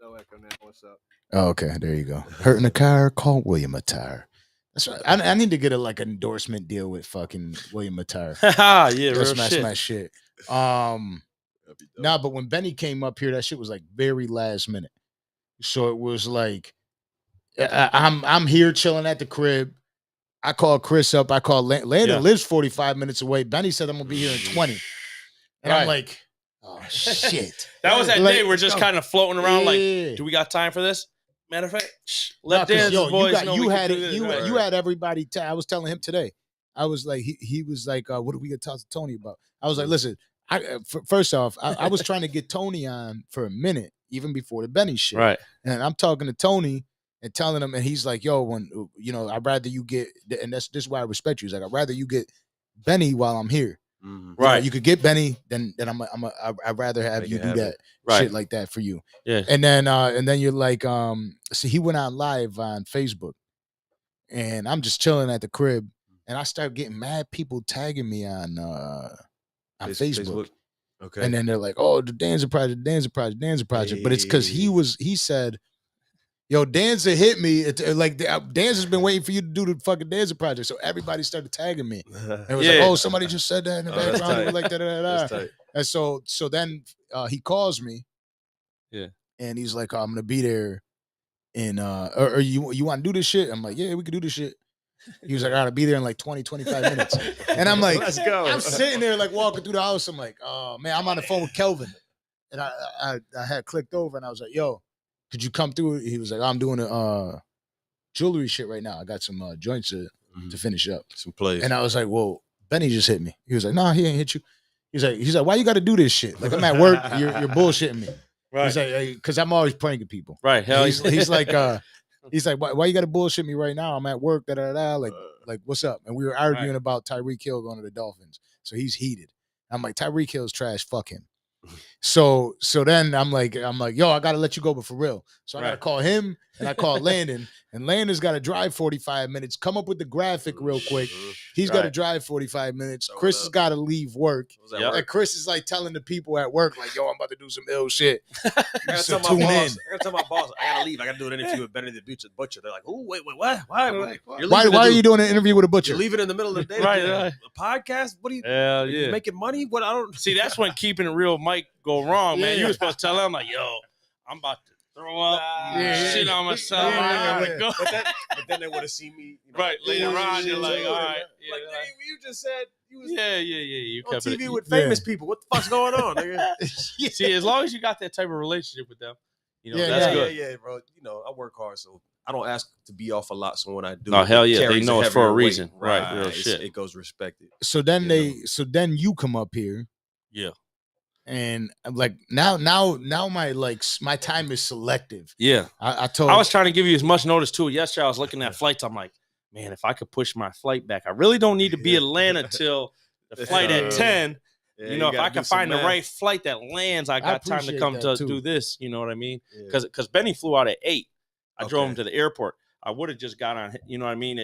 No echo now. What's up? Oh, okay. There you go. Hurt in the car? Call William Attire. That's right. I need to get an endorsement deal with fucking William Attire. Yeah, real that's shit. my shit. But when Benny came up here, that shit was like very last minute. So it was like, I'm here chilling at the crib. I call Chris up. I call Landon lives 45 minutes away. Benny said I'm gonna be here in 20. And I'm like, oh shit. That was that day we're just kind of floating around like, do we got time for this? Matter of fact, let Dan's boys know we can do this. You had everybody. I was telling him today. I was like, he was like, what are we gonna talk to Tony about? I was like, listen, first off, I was trying to get Tony on for a minute, even before the Benny shit. Right. And I'm talking to Tony and telling him, and he's like, yo, when I'd rather you get, and this is why I respect you. He's like, I'd rather you get Benny while I'm here. Mm-hmm. Right. You could get Benny, then I'd rather have you do that shit like that for you. Yeah. And then you're like, so he went on live on Facebook, and I'm just chilling at the crib, and I started getting mad people tagging me on Facebook. Okay. And then they're like, "Oh, the Danza Project, Danza Project, Danza Project." But it's because he said, "Yo, Danza hit me." Like Danza's been waiting for you to do the fucking Danza Project, so everybody started tagging me. And it was like, "Oh, somebody just said that in the background." They were like, da. And so then he calls me, and he's like, "Oh, I'm gonna be there, and or you want to do this shit?" I'm like, "Yeah, we can do this shit." He was like, "I gotta be there in like 20, 25 minutes." And I'm like, "Let's go." I'm sitting there like walking through the house. I'm like, "Oh man," I'm on the phone with Kelvin, and I had clicked over, and I was like, "Yo, could you come through?" He was like, "I'm doing a jewelry shit right now. I got some joints to finish up, some plays." And I was like, "Well, Benny just hit me." He was like, "Nah, he ain't hit you." He's like, "Why you got to do this shit? Like I'm at work, you're bullshitting me." Right. He's like, "Because I'm always pranking people." Right. Hell, he's like, he's like, why you got to bullshit me right now? I'm at work. Like, what's up? And we were arguing about Tyreek Hill going to the Dolphins. So he's heated. I'm like, Tyreek Hill's trash. Fuck him. So then I'm like, yo, I gotta let you go, but for real. So I gotta call him, and I call Landon, and Landon's got to drive 45 minutes. Come up with the graphic real quick. He's got to drive 45 minutes. Chris has got to leave work. And Chris is like telling the people at work, like, yo, I'm about to do some ill shit. I gotta tell my boss, I gotta leave. I gotta do an interview with Benny the Butcher. They're like, "Oh, wait, what? Why are you doing an interview with a butcher? You're leaving in the middle of the day, a podcast? What are you? Hell yeah, you making money? What? I don't see. That's when keeping it real might go wrong, man. You were supposed to tell him like, "Yo, I'm about to throw up, shit on myself." But then they would have seen me later on. You're like, all right, you just said. You on TV with famous people. What the fuck's going on? See, as long as you got that type of relationship with them, that's good. Yeah, bro. I work hard, so I don't ask to be off a lot. So when I do, oh hell yeah, they know it's for a reason, right? Real shit. It goes respected. So then then you come up here, and I'm like, now my time is selective. Yeah, I was trying to give you as much notice too. Yesterday I was looking at flights. I'm like, man, if I could push my flight back, I really don't need to be in Atlanta till the flight at 10. If I can find the right flight that lands, I got time to come to do this. You know what I mean? Because Benny flew out at 8. I drove him to the airport. I would have just got on, you know what I mean?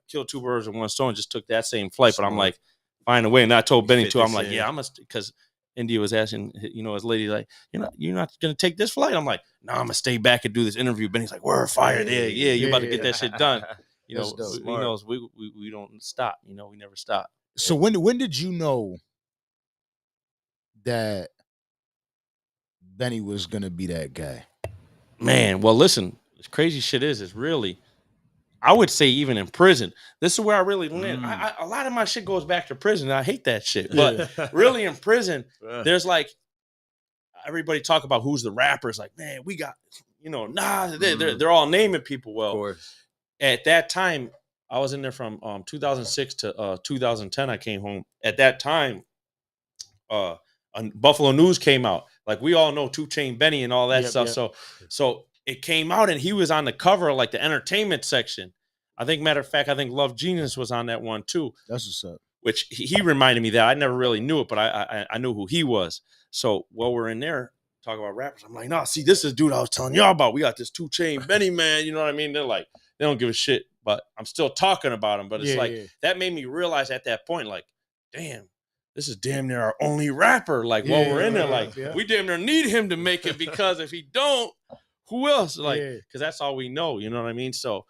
Killed two birds with one stone, just took that same flight. But I'm like, find a way. And I told Benny too, I'm like, I must, because India was asking, his lady, like, you're not going to take this flight? I'm like, no, I'm going to stay back and do this interview. Benny's like, we're fired. Yeah, you're about to get that shit done. He knows we don't stop. We never stop. So when did you know that Benny was gonna be that guy? Man, well, listen, this crazy shit is really, I would say even in prison. This is where I really learned. A lot of my shit goes back to prison. I hate that shit, but really in prison, there's like everybody talk about who's the rappers. Like, man, we got they're all naming people. Well, at that time, I was in there from 2006 to 2010. I came home. At that time, Buffalo News came out. Like, we all know 2 Chainz Benny and all that stuff. Yep. So it came out, and he was on the cover of like the entertainment section. Matter of fact, I think Love Genius was on that one too. That's what's up. Which he reminded me that I never really knew it, but I knew who he was. So while we're in there talking about rappers, I'm like, no, see, this is the dude I was telling y'all about. We got this 2 Chainz Benny, man. You know what I mean? They're like, they don't give a shit, but I'm still talking about him. But it's that made me realize at that point, like, damn, this is damn near our only rapper. Like, while we're in there, we damn near need him to make it, because if he don't, who else? Like, because that's all we know. You know what I mean? So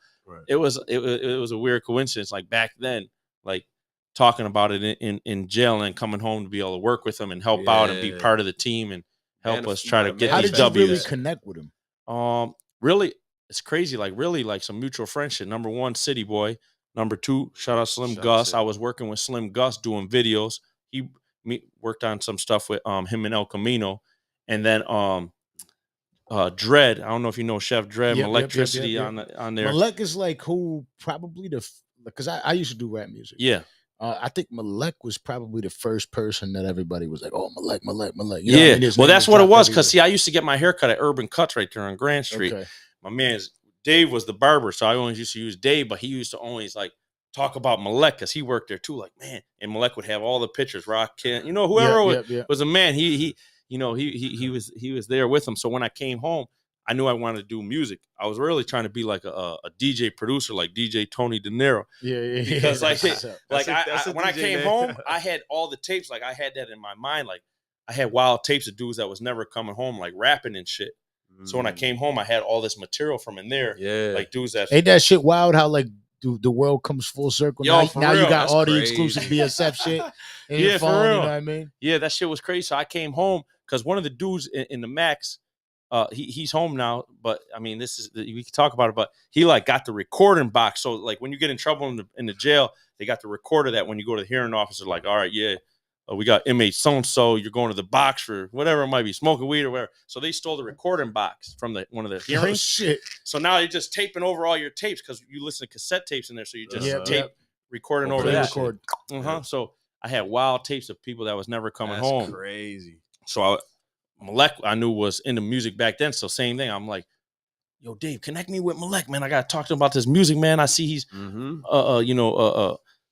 it was a weird coincidence. Like, back then, like, talking about it in jail and coming home to be able to work with him and help out and be part of the team and help us try to get these W's. How did you really connect with him? Really, it's crazy. Like, really, like some mutual friendship. Number 1, City Boy. Number 2, shout out Slim Gus. I was working with Slim Gus doing videos. He worked on some stuff with him and El Camino. And then Dread. I don't know if you know Chef Dread. Electricity on there. Malek is like who probably because I used to do rap music. Yeah. I think Malek was probably the first person that everybody was like, oh, Malek. Well, that's what it was. Because, see, I used to get my haircut at Urban Cuts right there on Grand Street. Okay. My man's Dave was the barber, so I always used to use Dave, but he used to always, like, talk about Malek because he worked there too. Like, man, and Malek would have all the pictures. Rock Kent, whoever was a man. He was there with him. So when I came home, I knew I wanted to do music. I was really trying to be like a DJ producer, like DJ Tony Deniro. Yeah. Because like when I came name. home, I had all the tapes. Like I had that in my mind. Like I had wild tapes of dudes that was never coming home, like rapping and shit. So when I came home, I had all this material from in there. Yeah. Like dudes that Ain't that shit wild how like the world comes full circle. Yo, now you real, got that's all the crazy. exclusive BSF shit in Yeah, your for phone, real. you know what I mean? Yeah, that shit was crazy. So I came home because one of the dudes in the Max, he's home now. But I mean, we can talk about it. But he like got the recording box. So like when you get in trouble in the jail, they got the recorder that when you go to the hearing officer, like, all right, yeah, we got inmate so and so. You're going to the box for whatever it might be, smoking weed or whatever. So they stole the recording box from one of the Oh, hearings. shit. So now you're just taping over all your tapes because you listen to cassette tapes in there. So you just tape recording over that. Record. So I had wild tapes of people that was never coming home. Crazy. So Malek, I knew was into music back then. So same thing. I'm like, yo, Dave, connect me with Malek, man. I gotta talk to him about this music, man. I see he's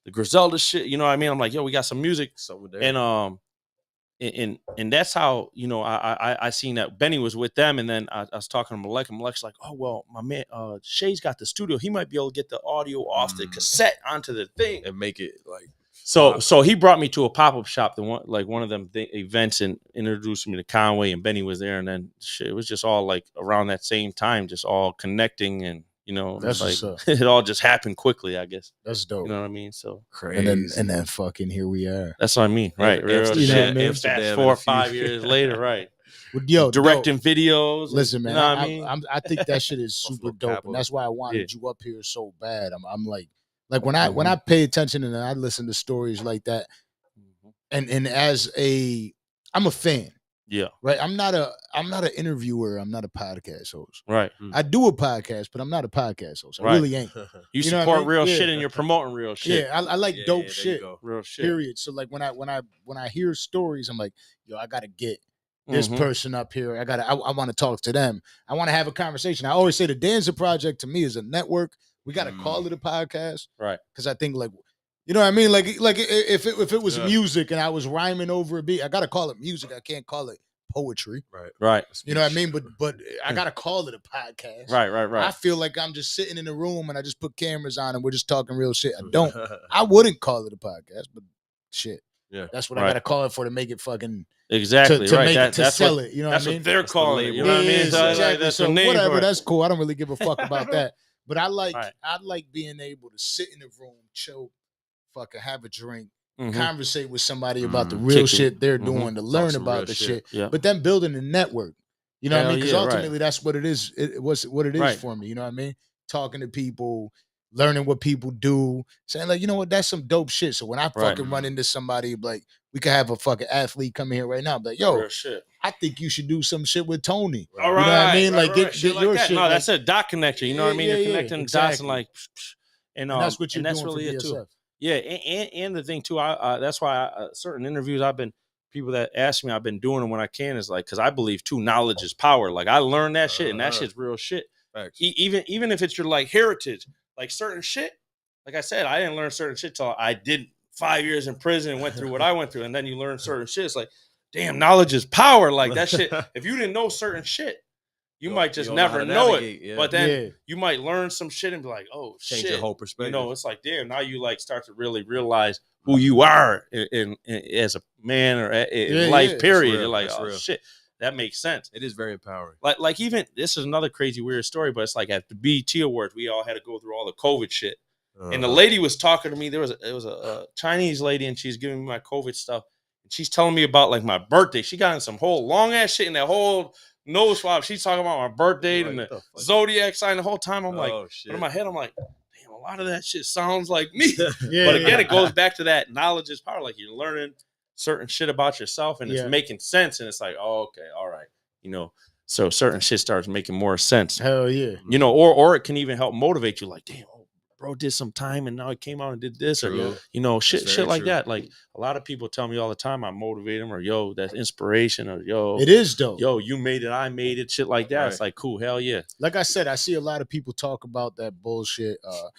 the Griselda shit. You know what I mean? I'm like, yo, we got some music. And that's how, I seen that Benny was with them, and then I was talking to Malek, and Malek's like, oh, well, my man, Shay's got the studio. He might be able to get the audio off the cassette onto the thing. And make it like... So he brought me to a pop-up shop, one of them events, and introduced me to Conway, and Benny was there, and then shit, it was just all like around that same time, just all connecting, and that's like it all just happened quickly, I guess. That's dope. You know what I mean? So crazy. And then fucking here we are. that's what I mean, right? Fast 4 or 5 years later, right? Yo, directing videos. Listen, man, you know what I mean? I think that shit is super Buffalo dope, Capo. and that's why I wanted you up here so bad. I'm like when I pay attention and I listen to stories like that, and as I'm a fan. Yeah. Right. I'm not an interviewer. I'm not a podcast host. Right. I do a podcast, but I'm not a podcast host. I Right. really ain't. You know what support I mean? real Yeah. shit, and you're promoting real shit. Yeah, I like dope shit. Real shit. Period. So like when I hear stories, I'm like, yo, I gotta get this person up here. I want to talk to them. I want to have a conversation. I always say the Danza Project to me is a network. We gotta call it a podcast. Right. Because I think like, you know what I mean? Like if it was music and I was rhyming over a beat, I gotta call it music. I can't call it poetry. Right. You know what I mean? But I gotta call it a podcast. Right. I feel like I'm just sitting in a room and I just put cameras on and we're just talking real shit. I wouldn't call it a podcast, but shit. Yeah. That's what I gotta call it for to make it fucking exactly to right. make it, to that's sell what, it. You know that's what I mean? what they're calling it. You know what I mean? Exactly. That's So the name whatever, for it. that's cool. I don't really give a fuck about that. But I like Right. being able to sit in a room, chill, fucking have a drink, conversate with somebody about the real shit they're doing, to learn about the shit. Yeah. But then building a network. You know what I mean? Because ultimately that's what it is. It was what it is for me. You know what I mean? Talking to people, learning what people do, saying like, you know what, that's some dope shit. So when I fucking run into somebody, like we could have a fucking athlete come in here right now, but yo, real shit. I think you should do some shit with Tony. All You right. know what I mean? Like get shit your that. shit. No, like, that's a dot connection. You know what I mean? You're connecting dots and like, and that's what you're and that's doing really for it too. BSF. Yeah, and the thing too, that's why certain interviews people that ask me, I've been doing them when I can, is like, because I believe too, knowledge is power. Like I learned that shit, and that shit's real shit. Even if it's your like heritage, like certain shit. Like I said, I didn't learn certain shit till I did 5 years in prison and went through what I went through, and then you learn certain shit. It's like, damn, knowledge is power. Like that shit. If you didn't know certain shit, you might just never know it. Yeah. But then you might learn some shit and be like, oh, change shit. your whole perspective. You know, it's like, damn, now you like start to really realize who you are in as a man or in life, period. You're like, oh, shit, that makes sense. It is very empowering. Like even, this is another crazy, weird story, but it's like at the BET Awards, we all had to go through all the COVID shit. And the lady was talking to me. It was a Chinese lady, and she's giving me my COVID stuff. And she's telling me about like my birthday. She got in some whole long ass shit in that whole nose swab. She's talking about my birth date and the zodiac sign the whole time. I'm like, but in my head, I'm like, damn, a lot of that shit sounds like me. But again, it goes back to that knowledge is power. Like you're learning certain shit about yourself, and it's making sense. And it's like, oh, okay, all right, you know. So certain shit starts making more sense. Hell yeah. You know, or it can even help motivate you. Like, damn, bro did some time and now he came out and did this, True. or you know, shit like true. that. Like a lot of people tell me all the time, I motivate them, or yo, that's inspiration, or yo, It is though. yo, you made it, I made it, shit like that. Right. It's like cool, hell yeah. Like I said, I see a lot of people talk about that bullshit. Oh,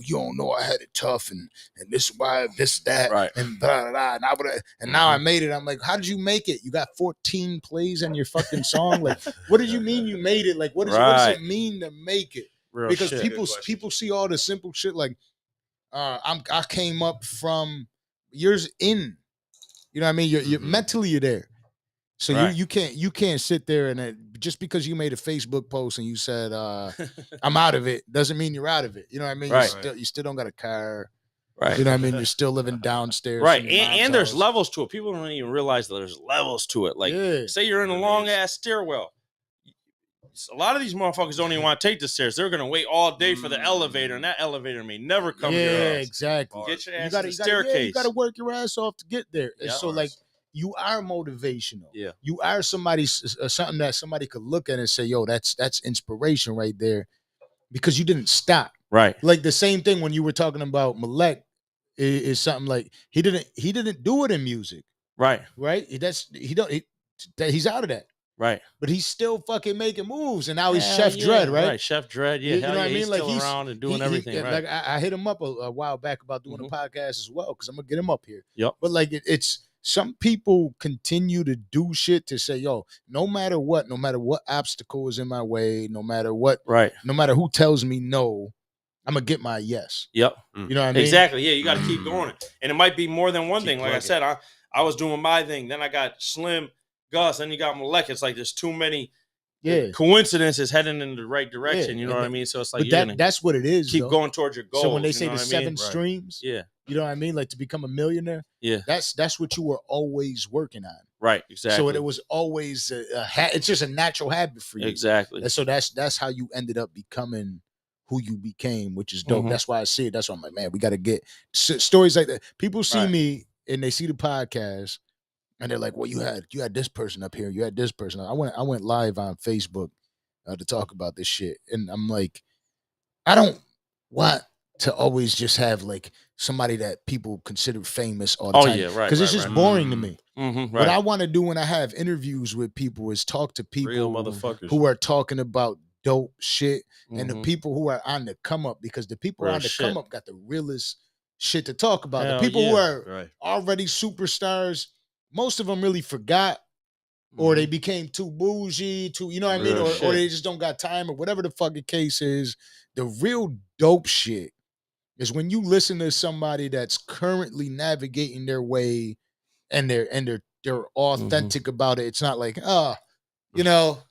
you don't know I had it tough, and this why this that, Right. and blah, blah, blah, and I would, and now I made it. I'm like, how did you make it? You got 14 plays on your fucking song. Like, what do you mean you made it? Like, what does it mean to make it? Real Because shit. people see all the simple shit like, I came up from years in. You know what I mean? You're mentally you're there. So Right. you can't sit there and just because you made a Facebook post and you said I'm out of it doesn't mean you're out of it. You know what I mean? Right. You still don't got a car. Right. You know what I mean? You're still living downstairs. Right. from your mom's And there's house. levels to it. People don't even realize that there's levels to it. Like, Yeah. say you're in a long ass stairwell. A lot of these motherfuckers don't even want to take the stairs. They're gonna wait all day for the elevator, and that elevator may never come to your Yeah, house. exactly. Get your ass You gotta, to the staircase. you gotta work your ass off to get there. And Yeah. so like you are motivational. Yeah. You are somebody something that somebody could look at and say, yo, that's inspiration right there. Because you didn't stop. Right. Like the same thing when you were talking about Malek is something like he didn't do it in music, Right. right? He's out of that, Right. but he's still fucking making moves, and now he's Hell Chef yeah. Dread, right? Chef Dread, yeah. You know Hell what I yeah. mean? He's Like, still he's- around and doing everything, right? Like I hit him up a while back about doing a podcast as well because I'm gonna get him up here. Yep. But like it's some people continue to do shit to say, yo, no matter what obstacle is in my way, no matter who tells me no, I'm gonna get my yes. Yep. You know what I mean? Exactly. Yeah, you got to keep going, and it might be more than one thing. Like I plugging. said, I was doing my thing, then I got Slim, Gus, then you got Malek. It's like there's too many coincidences heading in the right direction. You know what I mean? So it's like but that's what it is. keep though. going towards your goals. So when they say you know the what I mean? 7 streams, Yeah. you know what I mean, like to become a millionaire. Yeah. That's what you were always working on. Right. Exactly. So it was always it's just a natural habit for you. Exactly. And so that's how you ended up becoming who you became, which is dope. Mhm. That's why I see it. That's why I'm like, man, we got to get stories like that. People see Right. me and they see the podcast and they're like, well, you had this person up here, you had this person. I went live on Facebook to talk about this shit, and I'm like, I don't want to always just have like somebody that people consider famous all the time. Yeah, right. Because it's just boring to me. Mm-hmm, What I want to do when I have interviews with people is talk to people Real motherfuckers. who are talking about dope shit and the Mhm. people who are on the come up, because the people Real on the shit. come up got the realest shit to talk about. Hell the people who yeah. are Right. already superstars, most of them really forgot or they became too bougie, you know what I mean? Real Or shit. they just don't got time or whatever the fucking case is. The real dope shit is when you listen to somebody that's currently navigating their way and they're authentic about it. It's not like, you know,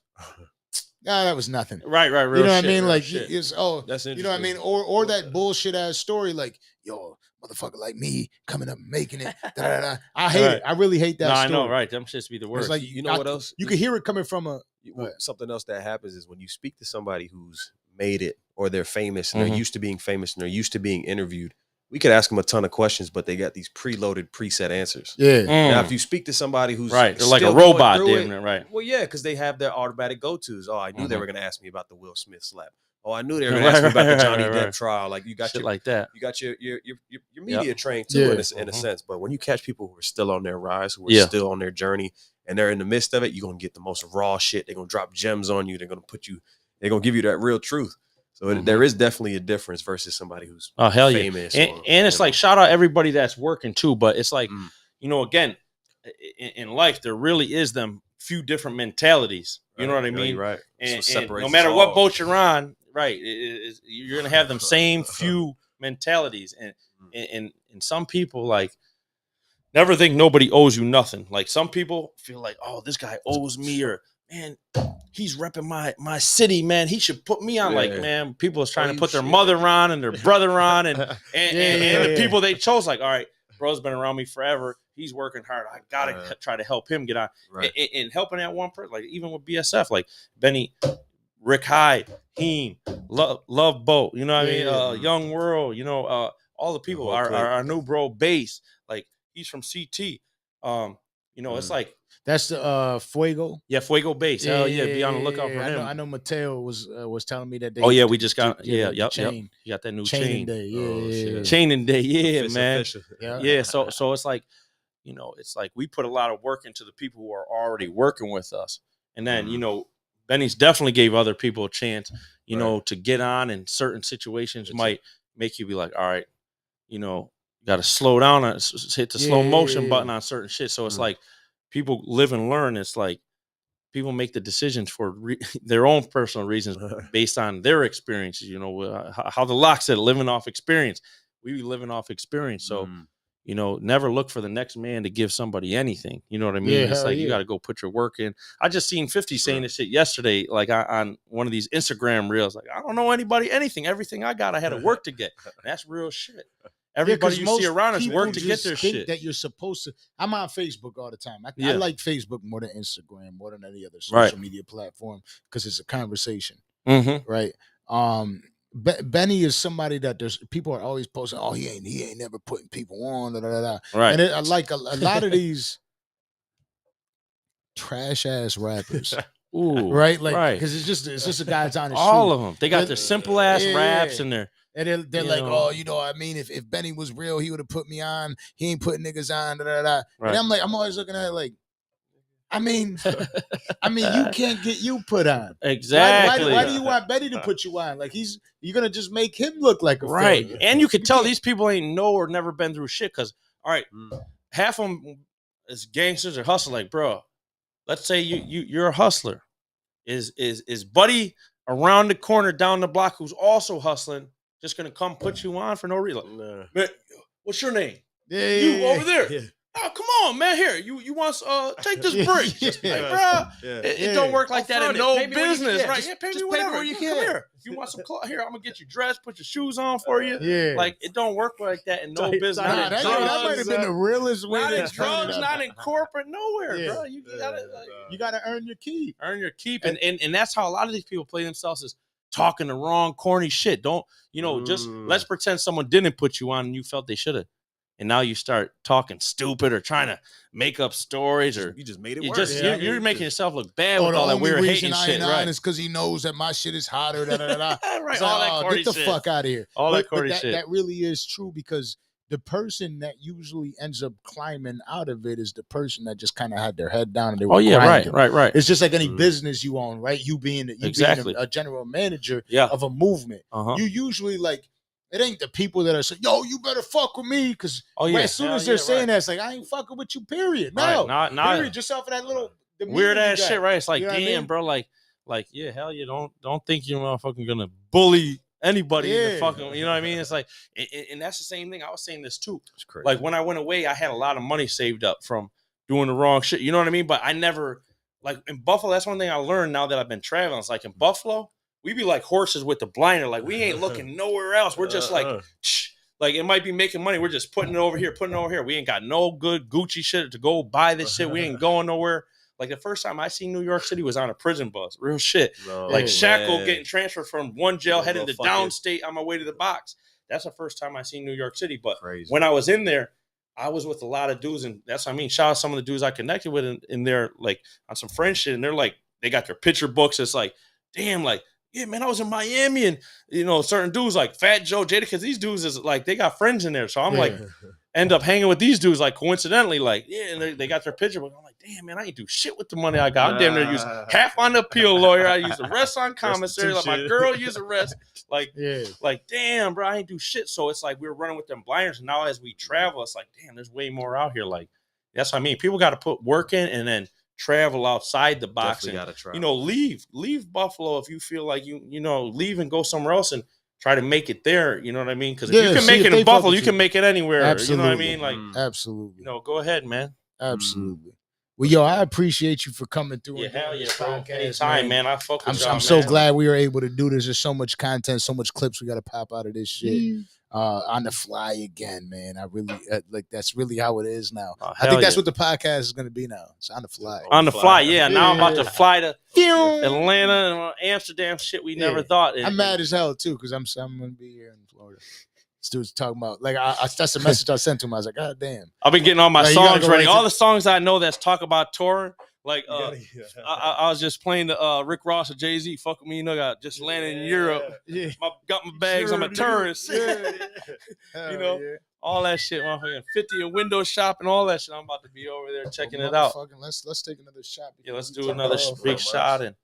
that was nothing. Right. Real You know what I shit, mean? real Like shit. it's That's you know what I mean? interesting. Or that bullshit ass story like, yo, motherfucker like me coming up making it. Da, da, da. I hate Right. it. I really hate that No, I story. know, right? Them shits be the worst. It's like You know what else? You can hear it coming from Something else that happens is when you speak to somebody who's made it or they're famous and they're Mhm. used to being famous and they're used to being interviewed. We could ask them a ton of questions, but they got these preloaded, preset answers. yeah. Now, if you speak to somebody who's Right, they're like a still going robot, through damn it, it, right. Well, yeah, because they have their automatic go-tos. Oh, I knew they Mhm. were going to ask me about the Will Smith slap. Oh, I knew they were going to ask me about the Johnny Depp trial. Like you got shit your like that. you got your media trained too Yeah. in a sense. But when you catch people who are still on their rise, who are Yeah. still on their journey, and they're in the midst of it, you're gonna get the most raw shit. They're gonna drop gems on you. They're gonna give you that real truth. So there is definitely a difference versus somebody who's Oh hell yeah. famous. And it's like shout out everybody that's working too, but it's like, Mm. you know, again, in life there really is them few different mentalities. You know what I mean? Right. And separates no us matter what all. boat you're on, right, you're gonna have them same few mentalities, and some people like never think nobody owes you nothing. Like some people feel like, oh, this guy owes me, or man, he's repping my city, man. He should put me on. Yeah. Like, man, people is trying Oh, to put their shit. mother on and their brother on, and Yeah. the people they chose, like, all right, bro's been around me forever. He's working hard. I gotta try to help him get on. Right. And helping that one person, like even with BSF, like Benny, Rick Hyde, Heem, Love Boat, you know what I mean? Young World, you know, all the people, whole our clique. new bro Bass, like he's from CT. You know, it's like that's the Fuego. Yeah, Fuego base. Hell yeah, be on the lookout for him. I know Mateo was telling me that they. Oh yeah, we just got the chain. You got that new Chaining chain. Day. Yeah. Chaining Day. Yeah, man. Yeah. So it's like, you know, it's like we put a lot of work into the people who are already working with us, and then you know, Benny's definitely gave other people a chance. You know, to get on in certain situations might make you be like, all right, you know, got to slow down and hit the slow motion button on certain shit. So it's like people live and learn. It's like people make the decisions for their own personal reasons based on their experiences. You know, how the lock said, living off experience. We be living off experience. So, you know, never look for the next man to give somebody anything. You know what I mean? Yeah, it's like you got to go put your work in. I just seen 50 saying this shit yesterday, like on one of these Instagram reels. Like, I don't know anybody, anything. Everything I got, I had to work to get. And that's real shit. Everybody you see around us work to get their shit. That you're supposed to. I'm on Facebook all the time. I like Facebook more than Instagram, more than any other social media platform because it's a conversation, right? Benny is somebody that there's people are always posting. Oh, he ain't never putting people on. Right. And I like a lot of these trash ass rappers. Ooh, right? Like because it's just a guy's on his all street. of them. They got their simple ass raps and their. And they're like, oh, you know, I mean, if Benny was real, he would have put me on. He ain't putting niggas on. Right. And I'm always looking at it like, I mean, you can't get you put on. Exactly. Why do you want Benny to put you on? Like you're gonna just make him look like a failure. And you can tell these people ain't know or never been through shit. Because all right, half of them is gangsters or hustle. Like, bro, let's say you're a hustler. Is Buddy around the corner down the block who's also hustling? Just gonna come put you on for no reason. Man, what's your name? You over there. Yeah. Oh, come on, man. Here, you want take this break. Like, bro, it don't work like that in no business, right? Pay me whatever you can. Come here. If you want some clothes, here, I'm gonna get you dressed, put your shoes on for you. Like, it don't work like that in no business. That might have been the realest way. Not in drugs, not in corporate, nowhere, bro. You gotta earn your keep. Earn your keep, and that's how a lot of these people play themselves is talking the wrong corny shit. Don't just let's pretend someone didn't put you on and you felt they should have. And now you start talking stupid or trying to make up stories, or you just made it worse. You're making yourself look bad with all that weird hating shit, right? It's because he knows that my shit is hotter. Right, all that corny shit. Get the fuck out of here. All that corny shit. That really is true because the person that usually ends up climbing out of it is the person that just kind of had their head down and they were grinding. Right. It's just like any business you own, right? You being a general manager of a movement. You usually like. It ain't the people that are saying, yo, you better fuck with me. Because as soon as they're saying that, it's like, I ain't fucking with you, period. No. Period. Just off of that little weird ass shit, right? It's like, damn, bro. Like, hell, you don't think you're motherfucking gonna bully anybody in the fucking, you know what I mean? It's like, and that's the same thing. I was saying this too. It's crazy. Like when I went away, I had a lot of money saved up from doing the wrong shit. You know what I mean? But I never, like in Buffalo, that's one thing I learned now that I've been traveling. It's like in Buffalo, we be like horses with the blinder. Like, we ain't looking nowhere else. We're just like it might be making money. We're just putting it over here, We ain't got no good Gucci shit to go buy this shit. We ain't going nowhere. Like, the first time I seen New York City was on a prison bus. Real shit. Like, Shackle getting transferred from one jail heading to downstate on my way to the box. That's the first time I seen New York City. But when I was in there, I was with a lot of dudes. And that's what I mean. Shout out some of the dudes I connected with in there, like, on some French shit. And they're like, they got their picture books. It's like, damn, like, yeah, man, I was in Miami, and certain dudes like Fat Joe, Jada, because these dudes is like they got friends in there. So I'm like, end up hanging with these dudes like coincidentally, like and they got their picture. But I'm like, damn, man, I ain't do shit with the money I got. I'm damn near use half on the appeal lawyer. I use the rest on commissary. Like my girl use the rest. Like damn, bro, I ain't do shit. So it's like we were running with them blinders. And now as we travel, it's like, damn, there's way more out here. Like that's what I mean. People got to put work in and then travel outside the box. Definitely and leave Buffalo if you feel like you leave and go somewhere else and try to make it there. You know what I mean? Because if you can make it in Buffalo, you can make it anywhere. Absolutely. You know what I mean? Like absolutely. Go ahead, man. Absolutely. Well, yo, I appreciate you for coming through. Yeah, hell yeah, bro. Anytime, man. I fuck with I'm so glad we were able to do this. There's so much content, so much clips we got to pop out of this shit. On the fly again, man. I really like that's really how it is now. I think that's what the podcast is going to be now. It's on the fly. On the fly, yeah. Now I'm about to fly to Atlanta and Amsterdam. Shit, we never thought. I'm mad as hell too because I'm going to be here in Florida. This dude's talking about like that's the message I sent to him. I was like, God damn. I've been getting all my Like, songs ready. right All the songs I know that's talk about touring. Like I was just playing the Rick Ross or Jay-Z. Fuck with me, you know. Got just landed in Europe. Yeah. Got my bags. Sure, I'm a tourist. You know, all that shit. Motherfucking 50 and window shopping, all that shit. I'm about to be over there checking it out. Let's take another shot. Yeah, let's do another big shot. And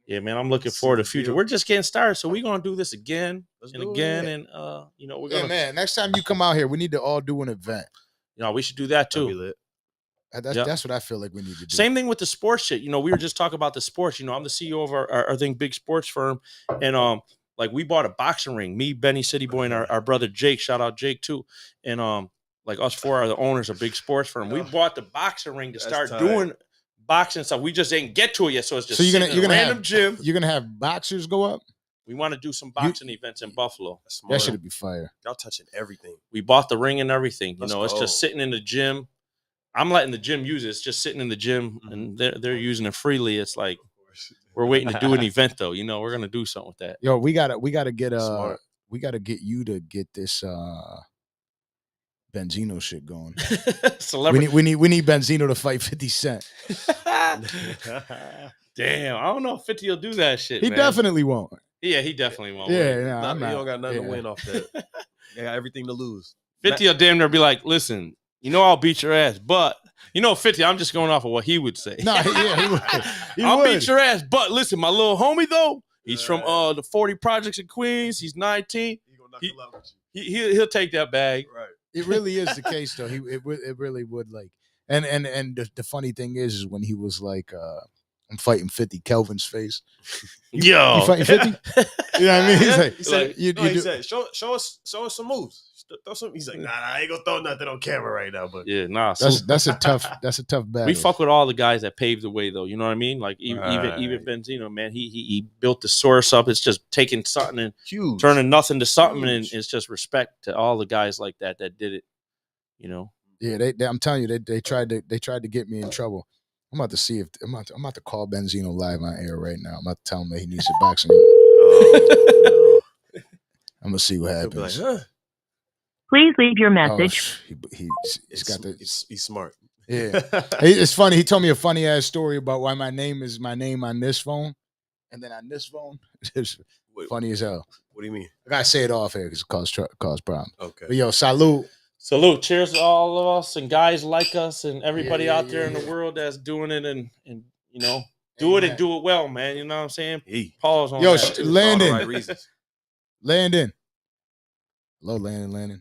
yeah, man, I'm looking forward to the future. We're just getting started, so we're gonna do this again and again. And you know, we're gonna. Yeah, man. Next time you come out here, we need to all do an event. You know, we should do that too. That's what I feel like we need to do. Same thing with the sports shit. You know, we were just talking about the sports. You know, I'm the CEO of our thing, big sports firm, and like we bought a boxing ring. Me, Benny, City Boy, and our brother Jake. Shout out Jake too. And like us four are the owners of big sports firm. We bought the boxing ring to start doing boxing stuff. We just didn't get to it yet, so it's just you're gonna random have, gym. You're gonna have boxers go up. We want to do some boxing events in Buffalo. That should be fire. Y'all touching everything. We bought the ring and everything. You know, it's just sitting in the gym. I'm letting the gym use it. It's just sitting in the gym, and they're using it freely. It's like we're waiting to do an event, though. You know, we're gonna do something with that. Yo, we gotta get you to get this Benzino shit going. Celebrity. We need Benzino to fight 50 Cent. Damn, I don't know if 50 will do that shit. He man. definitely won't. Yeah, he definitely won't. Yeah, he don't got nothing to win off that. They got everything to lose. 50 will damn near be like, listen, you know I'll beat your ass, but you know 50, I'm just going off of what he would say. No, he would. I'll beat your ass, but listen, my little homie though, he's from the 40 Projects in Queens. He's 19. He'll take that bag. Right. It really is the case though. It really would like. And the funny thing is when he was like, I'm fighting 50, Kelvin's face. Yo, you fighting 50? You know what I mean? He's like, he said, show us some moves. He's like, nah, I ain't gonna throw nothing on camera right now. But yeah, nah, that's a tough battle. We fuck with all the guys that paved the way, though. You know what I mean? Like even Benzino, man, he built the source up. It's just taking something and huge, turning nothing to something, and it's just respect to all the guys like that did it. You know? Yeah, I'm telling you, they tried to get me in trouble. I'm about to see if I'm about to call Benzino live on air right now. I'm about to tell him that he needs to box me. I'm gonna see what happens. Like, huh? Please leave your message. He's smart. Yeah, it's funny. He told me a funny ass story about why my name is my name on this phone, and then on this phone, it's funny as hell. What do you mean? I gotta say it off here because it cause problems. Okay. But yo, salute. Salute. Cheers to all of us and guys like us and everybody out there in the world that's doing it and you know, do it and do it well, man. You know what I'm saying? Pause on that. Yo, Landon. Landon. Hello, Landon.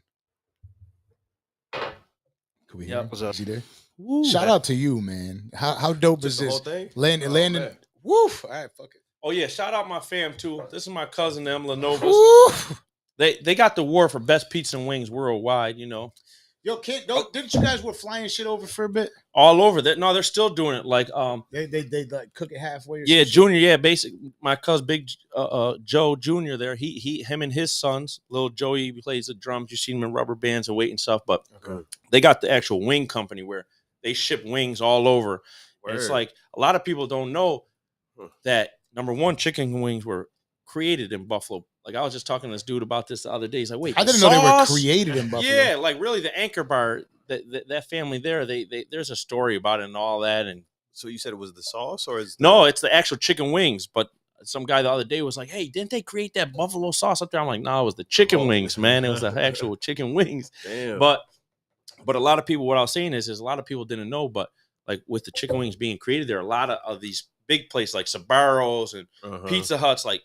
Could we hear him? What's up? Is he there? Woo, shout out to you, man. How dope is this? Landon. Man. Woof. All right, fuck it. Oh yeah, shout out my fam too. This is my cousin them Lanovas. They got the war for best pizza and wings worldwide, you know. Yo, didn't you guys were flying shit over for a bit? All over that. No, they're still doing it. Like they like cook it halfway. Or yeah, Junior. Yeah, basically my cousin Big Joe Junior. There, him and his sons. Little Joey plays the drums. You see him in rubber bands and weight and stuff. But they got the actual wing company where they ship wings all over. And it's like a lot of people don't know that number one, chicken wings were created in Buffalo. Like I was just talking to this dude about this the other day. He's like, wait, I didn't know they were created in Buffalo. Yeah, like really the Anchor Bar, that family there, they there's a story about it and all that. And so you said it was the sauce or is no, it's the actual chicken wings. But some guy the other day was like, hey, didn't they create that buffalo sauce up there? I'm like, no, it was the chicken wings, man. It was the actual chicken wings. Damn. But a lot of people, what I was saying is a lot of people didn't know, but like with the chicken wings being created, there are a lot of these big places like Sbarro's and Pizza Huts, like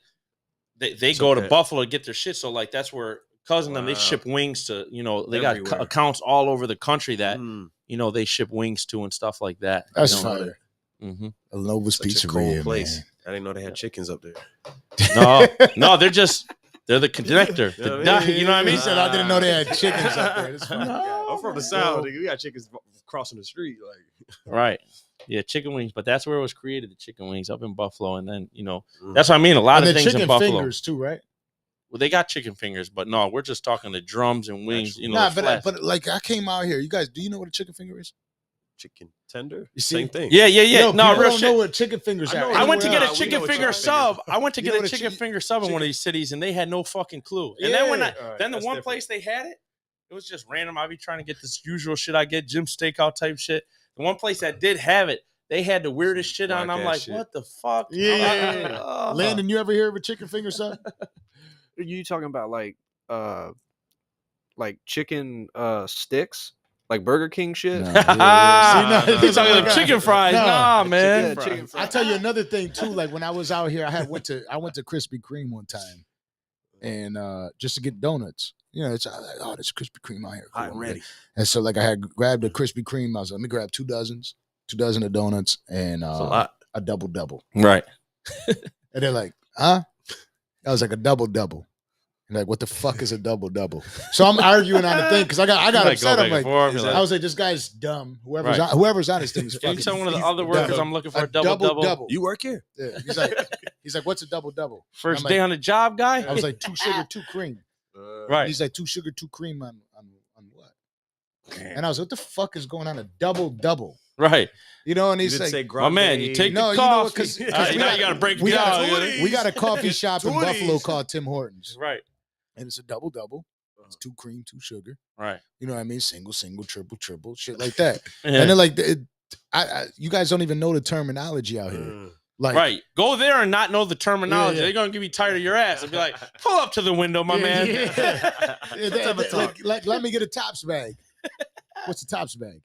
they go to Buffalo to get their shit. So like that's where cousin them, they ship wings to, you know, they everywhere. Got accounts all over the country that, you know, they ship wings to and stuff like that. That's fire. Nova's Pizzeria, place. Man. I didn't know they had chickens up there. No, they're the connector. You know what I mean? He said I didn't know they had chickens up there. I'm from the South. We got chickens crossing the street. Like right. Yeah, chicken wings. But that's where it was created, the chicken wings up in Buffalo. And then, you know, that's what I mean. A lot of things in Buffalo. Chicken fingers too, right? Well, they got chicken fingers, but no, we're just talking the drums and wings. You know, but like I came out here. You guys, do you know what a chicken finger is? chicken tender. You see? Same thing. Yeah. Yo, No, people real don't shit. know what chicken fingers are. I went to get a We chicken know what finger chicken sub. I went to You get know a what chicken finger sub in one of these cities, and they had no fucking clue. And Yeah. then when All right, then the that's one different. place they had it, it was just random. I'd be trying to get this usual shit I get, Jim Steakout type shit. The one place that did have it, they had the weirdest shit on. I'm like, shit. what the fuck? Yeah. Landon, you ever hear of a chicken finger sub? Are you talking about like chicken sticks? Like Burger King shit? No. You Yeah. See, no, talking oh my about God. chicken fries? No. Nah, man. Chicken fries. I tell you another thing too. Like when I was out here, I went to Krispy Kreme one time, and just to get donuts. You know, it's like, oh, there's Krispy Kreme out here. Cool, I'm ready. And so like I had grabbed a Krispy Kreme. I was like, let me grab 2 dozen of donuts and That's a lot. a double. Right. And they're like, huh? I was like, a double. And like, what the fuck is a double? So I'm arguing on the thing because I got upset. I'm like, I was like, this guy's dumb. Whoever's on this thing is Can fucking. you tell one of the other workers I'm looking for a double? You work here. Yeah. He's like, what's a double? First I'm day like, on the job, guy? I was like, 2 sugar, 2 cream. Right. He's like, 2 sugar, 2 cream on what? And I was like, what the fuck is going on? A double. Right. You know, and You he's didn't like, say My man, you take No, the you know coffee. what, 'cause You we got- got to break we me got, down. we got a coffee shop in Tooties. Buffalo called Tim Hortons. Right. And it's a double. It's 2 cream, 2 sugar. Right. You know what I mean? Single, triple, shit like that. Yeah. And then like, you guys don't even know the terminology out here. Like, Right. Go there and not know the terminology. Yeah. They're going to give you tired of your ass and be like, pull up to the window, my man. Let me get a Tops bag. What's a Tops bag?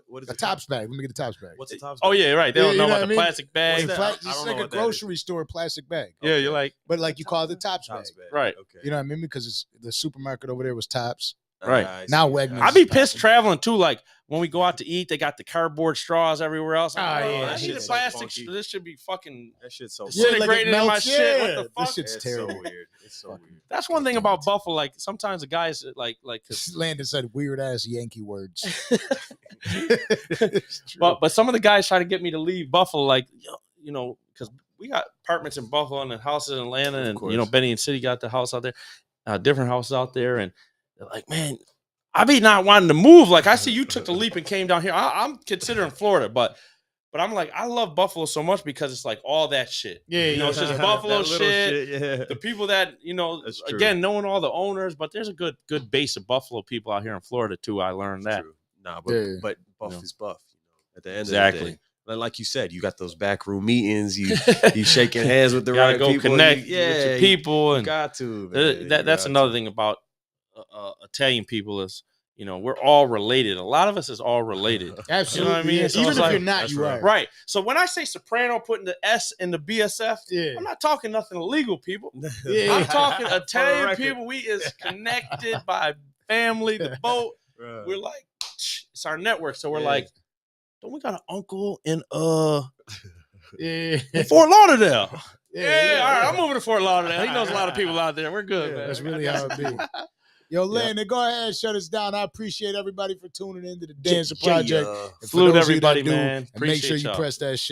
What is A Tops bag. Let me get a Tops bag. What's the top? Oh, yeah, right. They don't You know know about what the I mean? plastic bag. What's that? I It's don't like know a what that grocery store plastic bag. Yeah, you're like, But like you call it the Tops bag. Right. Okay. You know what I mean? Because the supermarket over there was Tops. Right. I Now see. Wegmans. I be pissed traveling too. Like when we go out to eat, they got the cardboard straws everywhere else. I'm like, Oh, yeah, that shit shit's is so plastic. funky. This should be fucking That shit's so Yeah, like it disintegrated in my melts. shit. What Yeah, the fuck? this shit's It's terrible. so weird. It's so weird. That's one thing about Buffalo. Like sometimes the guys like 'cause- Landon said weird ass Yankee words. but some of the guys try to get me to leave Buffalo, like you know, because we got apartments in Buffalo and then houses in Atlanta, and you know, Benny and City got the house out there, different houses out there, and they're like, man, I be not wanting to move. Like I see you took the leap and came down here. I'm considering Florida, but I'm like, I love Buffalo so much because it's like all that shit. Yeah, you know, it's just Buffalo That little shit. Yeah. The people that you know, That's true. again, knowing all the owners, but there's a good base of Buffalo people out here in Florida too. I learned that. True. Nah, Yeah. but Buff You know. is Buff. You know, at the end Exactly. of the day. And like you said, you got those backroom meetings. You shaking hands with the Gotta right go people. connect with your people, You and got to. Man. that's another thing about Italian people is, you know, we're all related. A lot of us is all related. Absolutely. You know what I mean? Yeah. So Even it's if like- you're not, that's you right. are. Right. So when I say soprano, putting the S in the BSF, Yeah. I'm not talking nothing illegal, people. Yeah. I'm talking For the Italian record. people. We is connected by family, the boat. Right. We're like, it's our network. So we're Yeah. like, don't we got an uncle in Yeah. Fort Lauderdale? Yeah, yeah. all right. I'm moving to Fort Lauderdale. He knows a lot of people out there. We're good, man. That's really how it be. Yo, Landon, go ahead and shut us down. I appreciate everybody for tuning into the Dancer Project. And for Salute those of you that everybody, do, man. and make Appreciate sure you y'all. press that shit.